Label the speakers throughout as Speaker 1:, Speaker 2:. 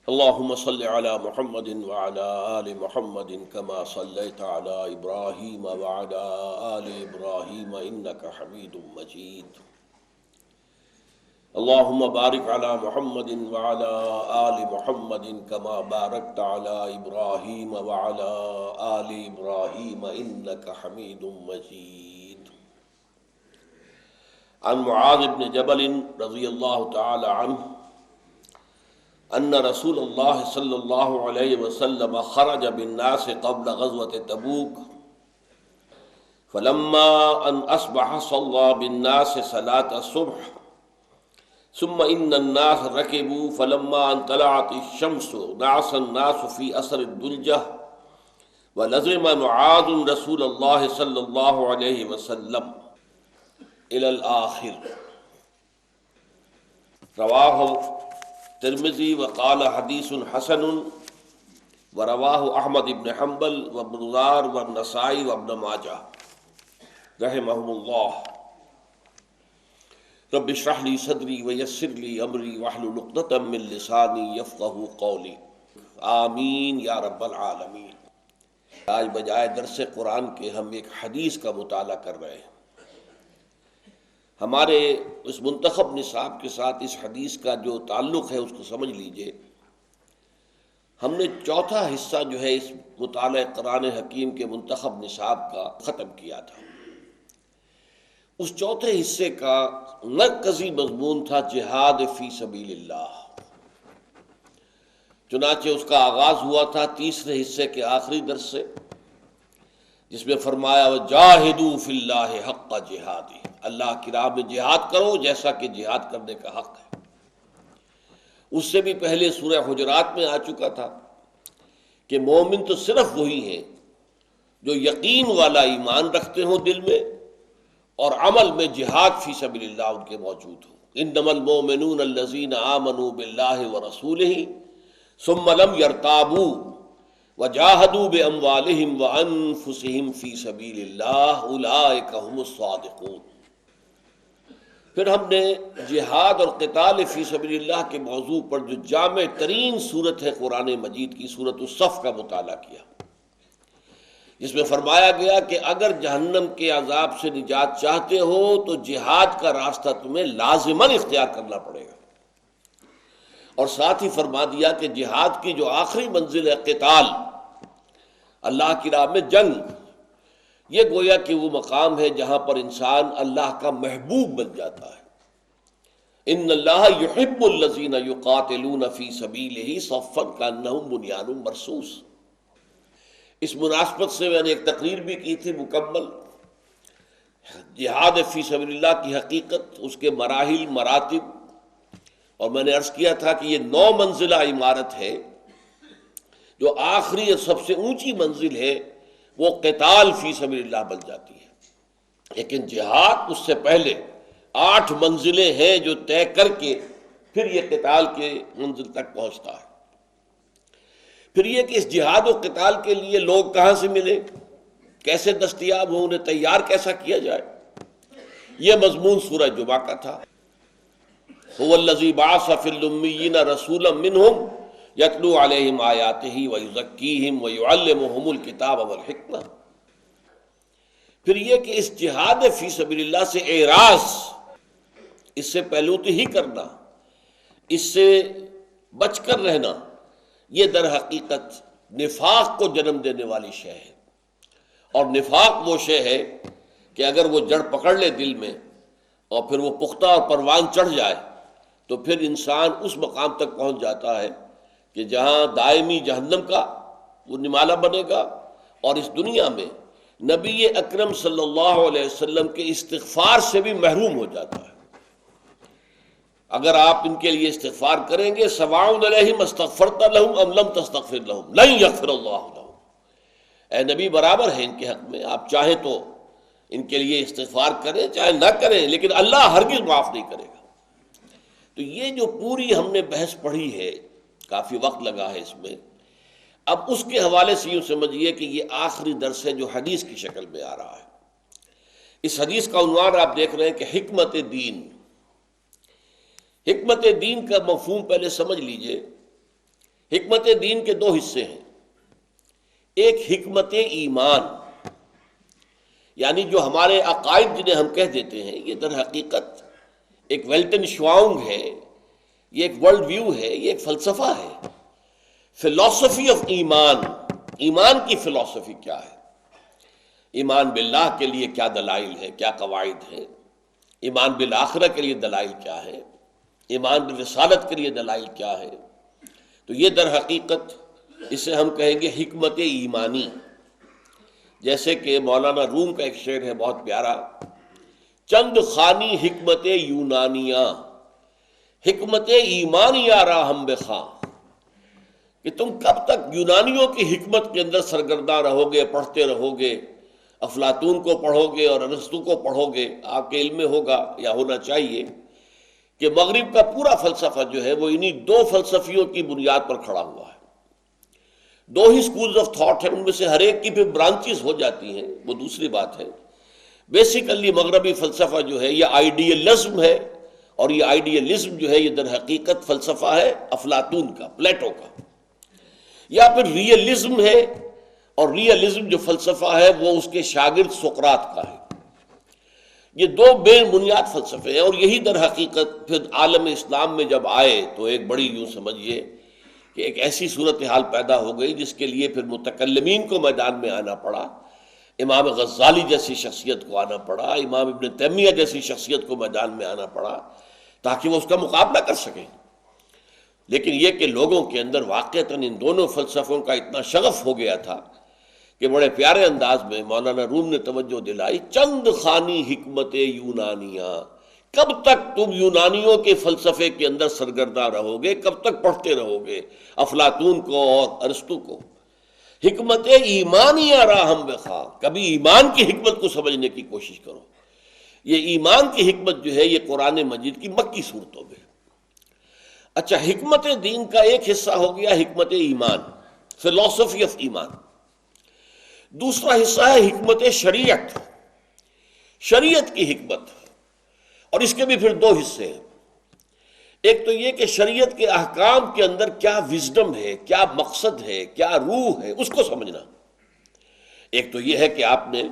Speaker 1: اللهم صل على محمد وعلى آل محمد كما صليت على إبراهيم وعلى آل إبراهيم إنك حميد مجيد. اللهم بارك على محمد وعلى آل محمد كما باركت على إبراهيم وعلى آل إبراهيم إنك حميد مجيد. عن معاذ بن جبل رضي الله تعالى عنه ان رسول اللہ صلی اللہ علیہ وسلم خرج بالناس قبل غزوة تبوک فلما ان اصبح صلى بالناس صلاة الصبح ثم ان الناس ركبوا فلما ان طلعت الشمس نعس الناس في اثر الدلجة ولزم معاذ رسول اللہ صلی اللہ علیہ وسلم الى الآخر. رواہ ترمذی وقال حدیث حسن ورواہ احمد بن حنبل وابن والنسائی وابن ماجہ رحمہم اللہ. رب اشرح لی صدری ویسر لی امری واحلل عقدۃ من لسانی یفقہوا قولی آمین یا رب العالمین. آج بجائے درس قرآن کے ہم ایک حدیث کا مطالعہ کر رہے ہیں. ہمارے اس منتخب نصاب کے ساتھ اس حدیث کا جو تعلق ہے اس کو سمجھ لیجئے. ہم نے چوتھا حصہ جو ہے اس مطالعہ قرآن حکیم کے منتخب نصاب کا ختم کیا تھا. اس چوتھے حصے کا مرکزی مضمون تھا جہاد فی سبیل اللہ. چنانچہ اس کا آغاز ہوا تھا تیسرے حصے کے آخری درس سے، جس میں فرمایا وجاہدوا فی اللہ حق جہادہ، اللہ کی راہ میں جہاد کرو جیسا کہ جہاد کرنے کا حق ہے. اس سے بھی پہلے سورہ حجرات میں آ چکا تھا کہ مومن تو صرف وہی ہیں جو یقین والا ایمان رکھتے ہوں دل میں اور عمل میں جہاد فی سبیل اللہ ان کے موجود ہو. انما المؤمنون الذین آمنوا باللہ ورسولہ ثم لم یرتابوا وجاہدوا باموالہم وانفسہم فی سبیل اللہ اولئک هم الصادقون. پھر ہم نے جہاد اور قتال فی سبیل اللہ کے موضوع پر جو جامع ترین صورت ہے قرآن مجید کی سورۃ الصف کا مطالعہ کیا، جس میں فرمایا گیا کہ اگر جہنم کے عذاب سے نجات چاہتے ہو تو جہاد کا راستہ تمہیں لازماً اختیار کرنا پڑے گا. اور ساتھ ہی فرما دیا کہ جہاد کی جو آخری منزل ہے قتال، اللہ کی راہ میں جنگ، یہ گویا کہ وہ مقام ہے جہاں پر انسان اللہ کا محبوب بن جاتا ہے. ان اللہ یحب الذین یقاتلون فی سبیلہ صفا کانہم بنیان مرصوص. اس مناسبت سے میں نے ایک تقریر بھی کی تھی مکمل، جہاد فی سبیل اللہ کی حقیقت، اس کے مراحل مراتب، اور میں نے عرض کیا تھا کہ یہ 9 منزلہ عمارت ہے. جو آخری اور سب سے اونچی منزل ہے وہ قتال فی سبیل اللہ بن جاتی ہے، لیکن جہاد اس سے پہلے 8 منزلیں ہیں جو طے کر کے پھر یہ قتال کے منزل تک پہنچتا ہے. پھر یہ کہ اس جہاد و قتال کے لیے لوگ کہاں سے ملے، کیسے دستیاب ہوں، انہیں تیار کیسا کیا جائے، یہ مضمون سورہ جمعہ کا تھا. هو الذی بعث فی الامیین رسولا منہم یتلو علیہم آیاتہ ویزکیہم ویعلمہم الکتاب والحکمہ. پھر یہ کہ اس جہاد فی سبیل اللہ سے اعراض، اس سے پہلوتی ہی کرنا، اس سے بچ کر رہنا، یہ در حقیقت نفاق کو جنم دینے والی شے ہے. اور نفاق وہ شے ہے کہ اگر وہ جڑ پکڑ لے دل میں اور پھر وہ پختہ اور پروان چڑھ جائے تو پھر انسان اس مقام تک پہنچ جاتا ہے کہ جہاں دائمی جہنم کا وہ نمالہ بنے گا، اور اس دنیا میں نبی اکرم صلی اللہ علیہ وسلم کے استغفار سے بھی محروم ہو جاتا ہے. اگر آپ ان کے لیے استغفار کریں گے سواء علیہم استغفرت لہم ام لم تستغفر لہم لن یغفر اللہ لہم، اے نبی برابر ہے ان کے حق میں، آپ چاہیں تو ان کے لیے استغفار کریں چاہے نہ کریں، لیکن اللہ ہرگز معاف نہیں کرے گا. تو یہ جو پوری ہم نے بحث پڑھی ہے، کافی وقت لگا ہے اس میں. اب اس کے حوالے سے یوں سمجھیے کہ یہ آخری درس ہے جو حدیث کی شکل میں آ رہا ہے. اس حدیث کا عنوان آپ دیکھ رہے ہیں کہ حکمت دین. حکمت دین کا مفہوم پہلے سمجھ لیجئے حکمت دین کے دو حصے ہیں، ایک حکمت ایمان، یعنی جو ہمارے عقائد جنہیں ہم کہہ دیتے ہیں، یہ در حقیقت ایک ویلٹن شواؤنگ ہے، یہ ایک ورلڈ ویو ہے، یہ ایک فلسفہ ہے، فلسفی آف ایمان۔ ایمان کی فلسفی کیا ہے؟ ایمان باللہ کے لیے کیا دلائل ہے، کیا قواعد ہے؟ ایمان بالآخرہ کے لیے دلائل کیا ہے؟ ایمان بالرسالت کے لیے دلائل کیا ہے؟ تو یہ در حقیقت اسے ہم کہیں گے حکمت ایمانی۔ جیسے کہ مولانا روم کا ایک شعر ہے بہت پیارا، چند خانی حکمت یونانیہ، حکمت ایمانیہ را ہم بخواں، کہ تم کب تک یونانیوں کی حکمت کے اندر سرگرداں رہو گے، پڑھتے رہو گے، افلاطون کو پڑھو گے اور ارسطو کو پڑھو گے؟ آپ کے علم میں ہوگا یا ہونا چاہیے کہ مغرب کا پورا فلسفہ جو ہے وہ انہی دو فلسفیوں کی بنیاد پر کھڑا ہوا ہے۔ دو ہی سکولز آف تھاٹ ہیں، ان میں سے ہر ایک کی پھر برانچز ہو جاتی ہیں، وہ دوسری بات ہے۔ بیسیکلی مغربی فلسفہ جو ہے یہ آئیڈیلزم ہے، اور یہ آئیڈیلزم جو ہے یہ در حقیقت فلسفہ ہے افلاطون کا، پلیٹو کا، یا پھر ریئلزم ہے، اور ریئلزم جو فلسفہ ہے وہ اس کے شاگرد سقراط کا ہے۔ یہ دو بے بنیاد فلسفے ہیں، اور یہی در حقیقت پھر عالم اسلام میں جب آئے تو ایک بڑی یوں سمجھیے کہ ایک ایسی صورتحال پیدا ہو گئی جس کے لیے پھر متکلمین کو میدان میں آنا پڑا، امام غزالی جیسی شخصیت کو آنا پڑا، امام ابن تیمیہ جیسی شخصیت کو میدان میں آنا پڑا، تاکہ وہ اس کا مقابلہ کر سکیں۔ لیکن یہ کہ لوگوں کے اندر واقعتاً ان دونوں فلسفوں کا اتنا شغف ہو گیا تھا کہ بڑے پیارے انداز میں مولانا روم نے توجہ دلائی، چند خانی حکمت یونانیہ، کب تک تم یونانیوں کے فلسفے کے اندر سرگرداں رہو گے، کب تک پڑھتے رہو گے افلاطون کو اور ارسطو کو؟ حکمت ایمانیہ را ہم بخواں، کبھی ایمان کی حکمت کو سمجھنے کی کوشش کرو۔ یہ ایمان کی حکمت جو ہے یہ قرآن مجید کی مکی صورتوں میں۔ اچھا، حکمت دین کا ایک حصہ ہو گیا حکمت ایمان، فلسفی آف ایمان۔ دوسرا حصہ ہے حکمت شریعت، شریعت کی حکمت، اور اس کے بھی پھر دو حصے ہیں۔ ایک تو یہ کہ شریعت کے احکام کے اندر کیا وزڈم ہے، کیا مقصد ہے، کیا روح ہے، اس کو سمجھنا۔ ایک تو یہ ہے کہ آپ نے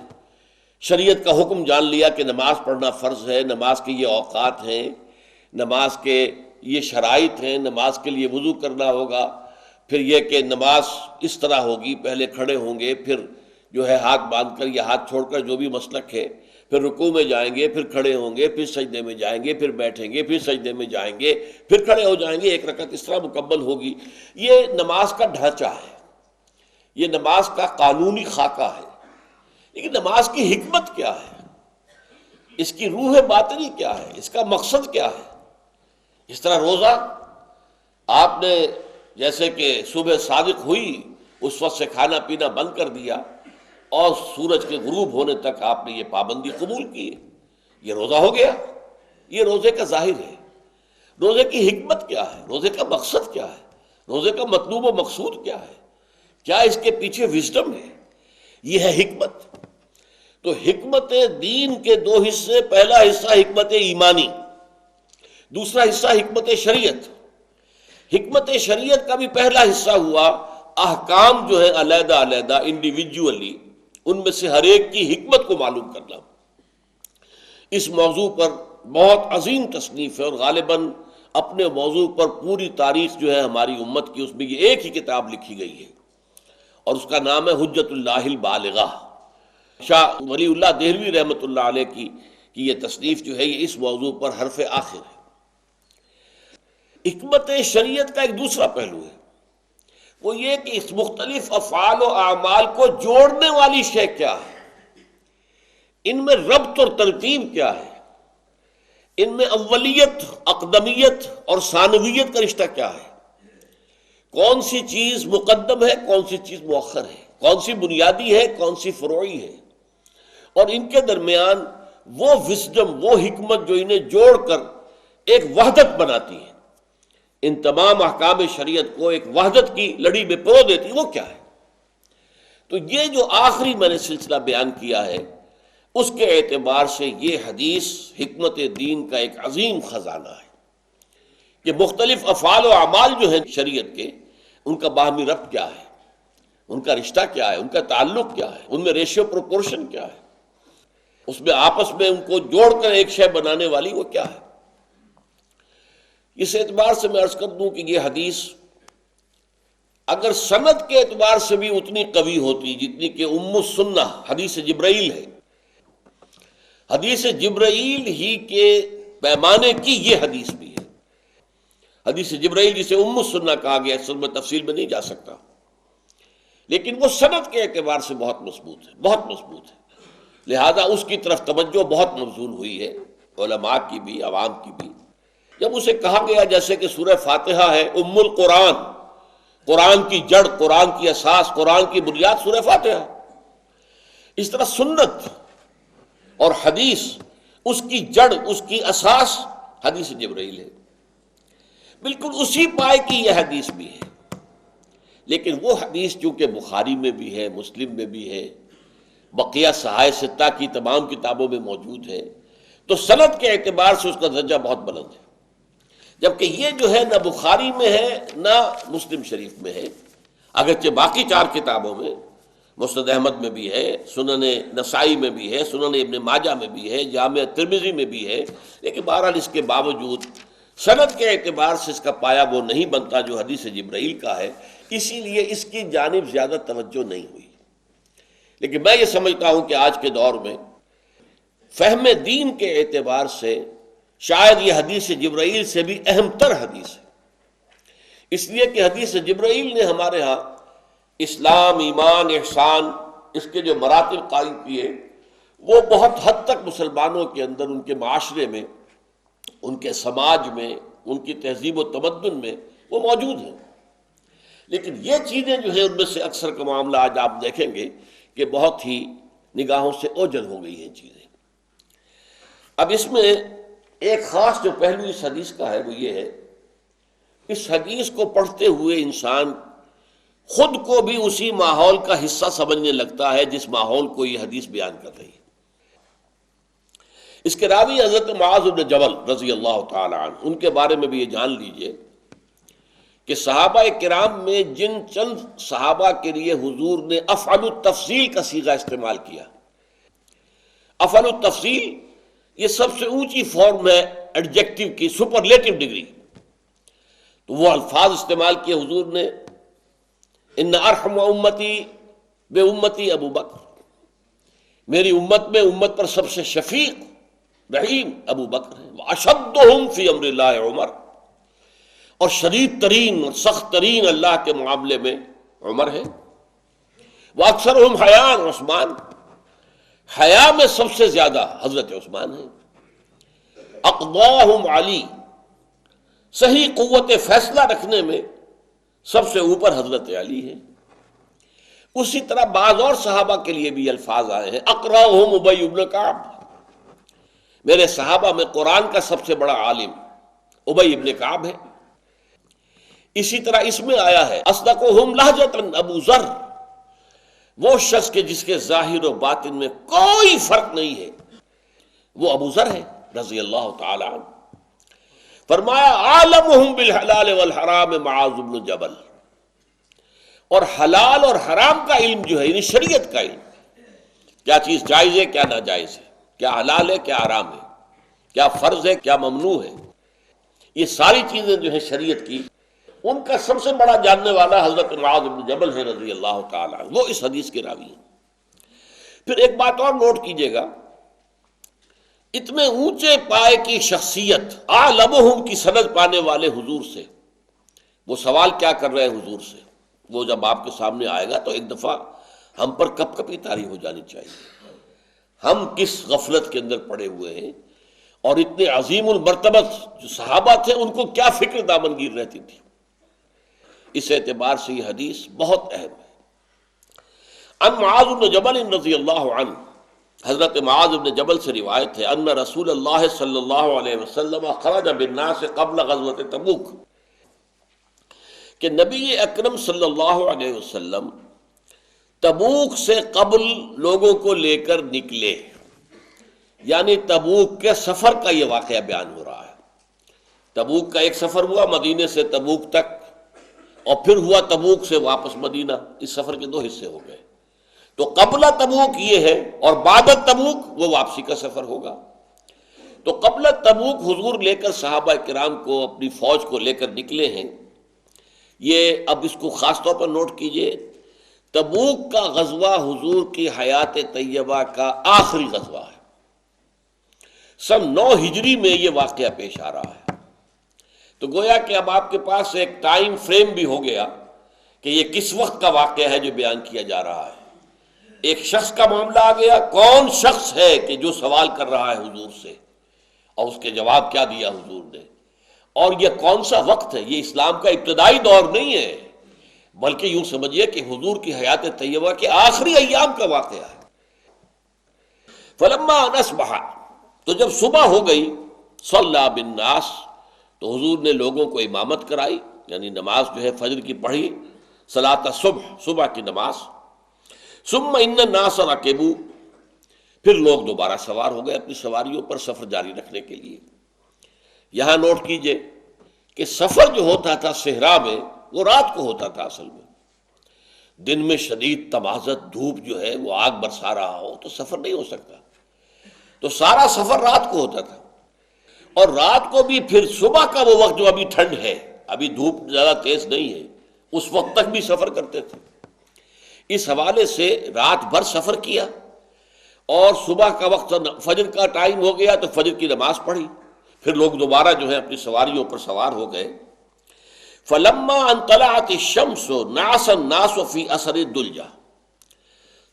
Speaker 1: شریعت کا حکم جان لیا کہ نماز پڑھنا فرض ہے، نماز کے یہ اوقات ہیں، نماز کے یہ شرائط ہیں، نماز کے لیے وضو کرنا ہوگا، پھر یہ کہ نماز اس طرح ہوگی، پہلے کھڑے ہوں گے، پھر جو ہے ہاتھ باندھ کر یا ہاتھ چھوڑ کر، جو بھی مسلک ہے، پھر رکوع میں جائیں گے، پھر کھڑے ہوں گے، پھر سجدے میں جائیں گے، پھر بیٹھیں گے، پھر سجدے میں جائیں گے، پھر کھڑے ہو جائیں گے، ایک رکعت اس طرح مکمل ہوگی۔ یہ نماز کا ڈھانچہ ہے، یہ نماز کا قانونی خاکہ ہے۔ لیکن نماز کی حکمت کیا ہے؟ اس کی روح باطنی کیا ہے؟ اس کا مقصد کیا ہے؟ اس طرح روزہ، آپ نے جیسے کہ صبح صادق ہوئی اس وقت سے کھانا پینا بند کر دیا، اور سورج کے غروب ہونے تک آپ نے یہ پابندی قبول کی، یہ روزہ ہو گیا۔ یہ روزے کا ظاہر ہے۔ روزے کی حکمت کیا ہے؟ روزے کا مقصد کیا ہے؟ روزے کا مطلوب و مقصود کیا ہے؟ کیا اس کے پیچھے وزڈم ہے؟ یہ ہے حکمت۔ تو حکمت دین کے دو حصے، پہلا حصہ حکمت ایمانی، دوسرا حصہ حکمت شریعت۔ حکمت شریعت کا بھی پہلا حصہ ہوا احکام جو ہے علیحدہ علیحدہ انڈیویجولی، ان میں سے ہر ایک کی حکمت کو معلوم کرنا۔ اس موضوع پر بہت عظیم تصنیف ہے، اور غالباً اپنے موضوع پر پوری تاریخ جو ہے ہماری امت کی، اس میں یہ ایک ہی کتاب لکھی گئی ہے، اور اس کا نام ہے حجت اللہ البالغہ۔ شاہ ولی اللہ دہلوی رحمۃ اللہ علیہ کی یہ تصنیف جو ہے یہ اس موضوع پر حرف آخر ہے۔ حکمت شریعت کا ایک دوسرا پہلو ہے، وہ یہ کہ اس مختلف افعال و اعمال کو جوڑنے والی شے کیا ہے، ان میں ربط اور ترتیب کیا ہے، ان میں اولیت، اقدمیت اور ثانویت کا رشتہ کیا ہے، کون سی چیز مقدم ہے، کون سی چیز مؤخر ہے، کون سی بنیادی ہے، کون سی فروعی ہے، اور ان کے درمیان وہ وزڈم، وہ حکمت جو انہیں جوڑ کر ایک وحدت بناتی ہے، ان تمام احکام شریعت کو ایک وحدت کی لڑی میں پرو دیتی، وہ کیا ہے؟ تو یہ جو آخری میں نے سلسلہ بیان کیا ہے، اس کے اعتبار سے یہ حدیث حکمت دین کا ایک عظیم خزانہ ہے کہ مختلف افعال و اعمال جو ہیں شریعت کے، ان کا باہمی ربط کیا ہے، ان کا رشتہ کیا ہے، ان کا تعلق کیا ہے، ان میں ریشیو پروپورشن کیا ہے، اس میں آپس میں ان کو جوڑ کر ایک شے بنانے والی وہ کیا ہے۔ اس اعتبار سے میں عرض کر دوں کہ یہ حدیث اگر سند کے اعتبار سے بھی اتنی قوی ہوتی جتنی کہ ام السنہ حدیث جبرائیل ہے، حدیث جبرائیل ہی کے پیمانے کی یہ حدیث بھی ہے۔ حدیث جبرائیل جسے ام السنہ کہا گیا، اصل میں تفصیل میں نہیں جا سکتا، لیکن وہ سند کے اعتبار سے بہت مضبوط ہے، بہت مضبوط ہے، لہذا اس کی طرف توجہ بہت مبذول ہوئی ہے، علماء کی بھی، عوام کی بھی۔ جب اسے کہا گیا جیسے کہ سورہ فاتحہ ہے ام القرآن، قرآن کی جڑ، قرآن کی اساس، قرآن کی بنیاد سورہ فاتحہ، اس طرح سنت اور حدیث اس کی جڑ، اس کی اساس حدیث جبرائیل ہے، بالکل اسی پائے کی یہ حدیث بھی ہے۔ لیکن وہ حدیث چونکہ بخاری میں بھی ہے، مسلم میں بھی ہے، بقیہ صحائف ستہ کی تمام کتابوں میں موجود ہے، تو سند کے اعتبار سے اس کا درجہ بہت بلند ہے، جبکہ یہ جو ہے نہ بخاری میں ہے نہ مسلم شریف میں ہے، اگرچہ باقی 4 کتابوں میں، مسند احمد میں بھی ہے، سنن نسائی میں بھی ہے، سنن ابن ماجہ میں بھی ہے، جامع ترمذی میں بھی ہے، لیکن بہرحال اس کے باوجود سند کے اعتبار سے اس کا پایہ وہ نہیں بنتا جو حدیث جبرائیل کا ہے، اسی لیے اس کی جانب زیادہ توجہ نہیں ہوئی۔ لیکن میں یہ سمجھتا ہوں کہ آج کے دور میں فہم دین کے اعتبار سے شاید یہ حدیث جبرائیل سے بھی اہم تر حدیث ہے، اس لیے کہ حدیث جبرائیل نے ہمارے ہاں اسلام، ایمان، احسان، اس کے جو مراتب قائم کیے، وہ بہت حد تک مسلمانوں کے اندر، ان کے معاشرے میں، ان کے سماج میں، ان کی تہذیب و تمدن میں وہ موجود ہیں۔ لیکن یہ چیزیں جو ہیں ان میں سے اکثر کا معاملہ آج آپ دیکھیں گے کہ بہت ہی نگاہوں سے اوجھل ہو گئی ہیں چیزیں۔ اب اس میں ایک خاص جو پہلو اس حدیث کا ہے وہ یہ ہے، اس حدیث کو پڑھتے ہوئے انسان خود کو بھی اسی ماحول کا حصہ سمجھنے لگتا ہے جس ماحول کو یہ حدیث بیان کر رہی ہے۔ اس کے راوی حضرت معاذ بن جبل رضی اللہ تعالی عنہ، ان کے بارے میں بھی یہ جان لیجئے کہ صحابہ کرام میں جن چند صحابہ کے لیے حضور نے افعل التفضیل کا صیغہ استعمال کیا، افعل التفضیل یہ سب سے اونچی فارم ہے ایڈجیکٹو کی، سپرلیٹو ڈگری، تو وہ الفاظ استعمال کیے حضور نے، ان ارحم امتی بے امتی ابو بکر، میری امت میں امت پر سب سے شفیق رحیم ابو بکر ہے، واشدہم فی امر اللہ عمر، اور شدید ترین اور سخت ترین اللہ کے معاملے میں عمر ہے، واکثرہم حیاء عثمان، حیا میں سب سے زیادہ حضرت عثمان ہے، اقضاہم علی، صحیح قوت فیصلہ رکھنے میں سب سے اوپر حضرت علی ہے۔ اسی طرح بعض اور صحابہ کے لیے بھی الفاظ آئے ہیں، اقرأہم ابی بن کعب، میرے صحابہ میں قرآن کا سب سے بڑا عالم ابی بن کعب ہے۔ اسی طرح اس میں آیا ہے اصدقہم لہجۃ ابو ذر، وہ شخص کے جس کے ظاہر و باطن میں کوئی فرق نہیں ہے، وہ ابو ذر ہے رضی اللہ تعالی عنہ۔ فرمایا عالمہم بالحلال والحرام معاذ بن جبل، اور حلال اور حرام کا علم جو ہے، یعنی شریعت کا علم، کیا چیز جائز ہے کیا ناجائز ہے، کیا حلال ہے کیا حرام ہے، کیا فرض ہے کیا ممنوع ہے، یہ ساری چیزیں جو ہیں شریعت کی، ان کا سب سے بڑا جاننے والا حضرت معاذ بن جبل ہے رضی اللہ تعالی عنہ، وہ اس حدیث کے راوی ہیں۔ پھر ایک بات اور نوٹ کیجئے گا، اتنے اونچے پائے کی شخصیت، اعلمہم کی سند پانے والے حضور سے، وہ سوال کیا کر رہے ہیں حضور سے، وہ جب آپ کے سامنے آئے گا تو ایک دفعہ ہم پر کپ کپی طاری ہو جانی چاہیے، ہم کس غفلت کے اندر پڑے ہوئے ہیں، اور اتنے عظیم المرتبت جو صحابہ تھے ان کو کیا فکر دامنگیر رہتی تھی۔ اس اعتبار سے یہ حدیث بہت اہم ہے۔ ان معاذ بن جبل رضی اللہ عنہ، حضرت معاذ بن جبل سے روایت ہے، ان رسول اللہ صلی اللہ علیہ وسلم خرج بالناس قبل غزوۃ تبوک، کہ نبی اکرم صلی اللہ علیہ وسلم تبوک سے قبل لوگوں کو لے کر نکلے، یعنی تبوک کے سفر کا یہ واقعہ بیان ہو رہا ہے۔ تبوک کا ایک سفر ہوا مدینے سے تبوک تک، اور پھر ہوا تبوک سے واپس مدینہ. اس سفر کے 2 حصے ہو گئے. تو قبل تبوک یہ ہے اور بعد تبوک وہ واپسی کا سفر ہوگا. تو قبل تبوک حضور لے کر صحابہ کرام کو اپنی فوج کو لے کر نکلے ہیں. یہ اب اس کو خاص طور پر نوٹ کیجئے، تبوک کا غزوہ حضور کی حیات طیبہ کا آخری غزوہ ہے. سن 9 ہجری میں یہ واقعہ پیش آ رہا ہے. تو گویا کہ اب آپ کے پاس ایک ٹائم فریم بھی ہو گیا کہ یہ کس وقت کا واقعہ ہے جو بیان کیا جا رہا ہے. ایک شخص کا معاملہ آ گیا، کون شخص ہے کہ جو سوال کر رہا ہے حضور سے، اور اس کے جواب کیا دیا حضور نے. اور یہ کون سا وقت ہے؟ یہ اسلام کا ابتدائی دور نہیں ہے، بلکہ یوں سمجھیے کہ حضور کی حیات طیبہ کے آخری ایام کا واقعہ ہے. فلما ان اصبح، تو جب صبح ہو گئی، صلی بالناس، تو حضور نے لوگوں کو امامت کرائی، یعنی نماز جو ہے فجر کی پڑھی، صلاۃ صبح، صبح کی نماز. ثم ان الناس رکبوا، پھر لوگ دوبارہ سوار ہو گئے اپنی سواریوں پر سفر جاری رکھنے کے لیے. یہاں نوٹ کیجئے کہ سفر جو ہوتا تھا صحرا میں وہ رات کو ہوتا تھا. اصل میں دن میں شدید تمازت دھوپ جو ہے وہ آگ برسا رہا ہو تو سفر نہیں ہو سکتا. تو سارا سفر رات کو ہوتا تھا، اور رات کو بھی پھر صبح کا وہ وقت جو ابھی ٹھنڈ ہے، ابھی دھوپ زیادہ تیز نہیں ہے، اس وقت تک بھی سفر کرتے تھے. اس حوالے سے رات بھر سفر کیا، اور صبح کا وقت فجر کا ٹائم ہو گیا تو فجر کی نماز پڑھی. پھر لوگ دوبارہ جو ہے اپنی سواریوں پر سوار ہو گئے. فلما ان طلعت الشمس نعس الناس فی اثر الدلجہ،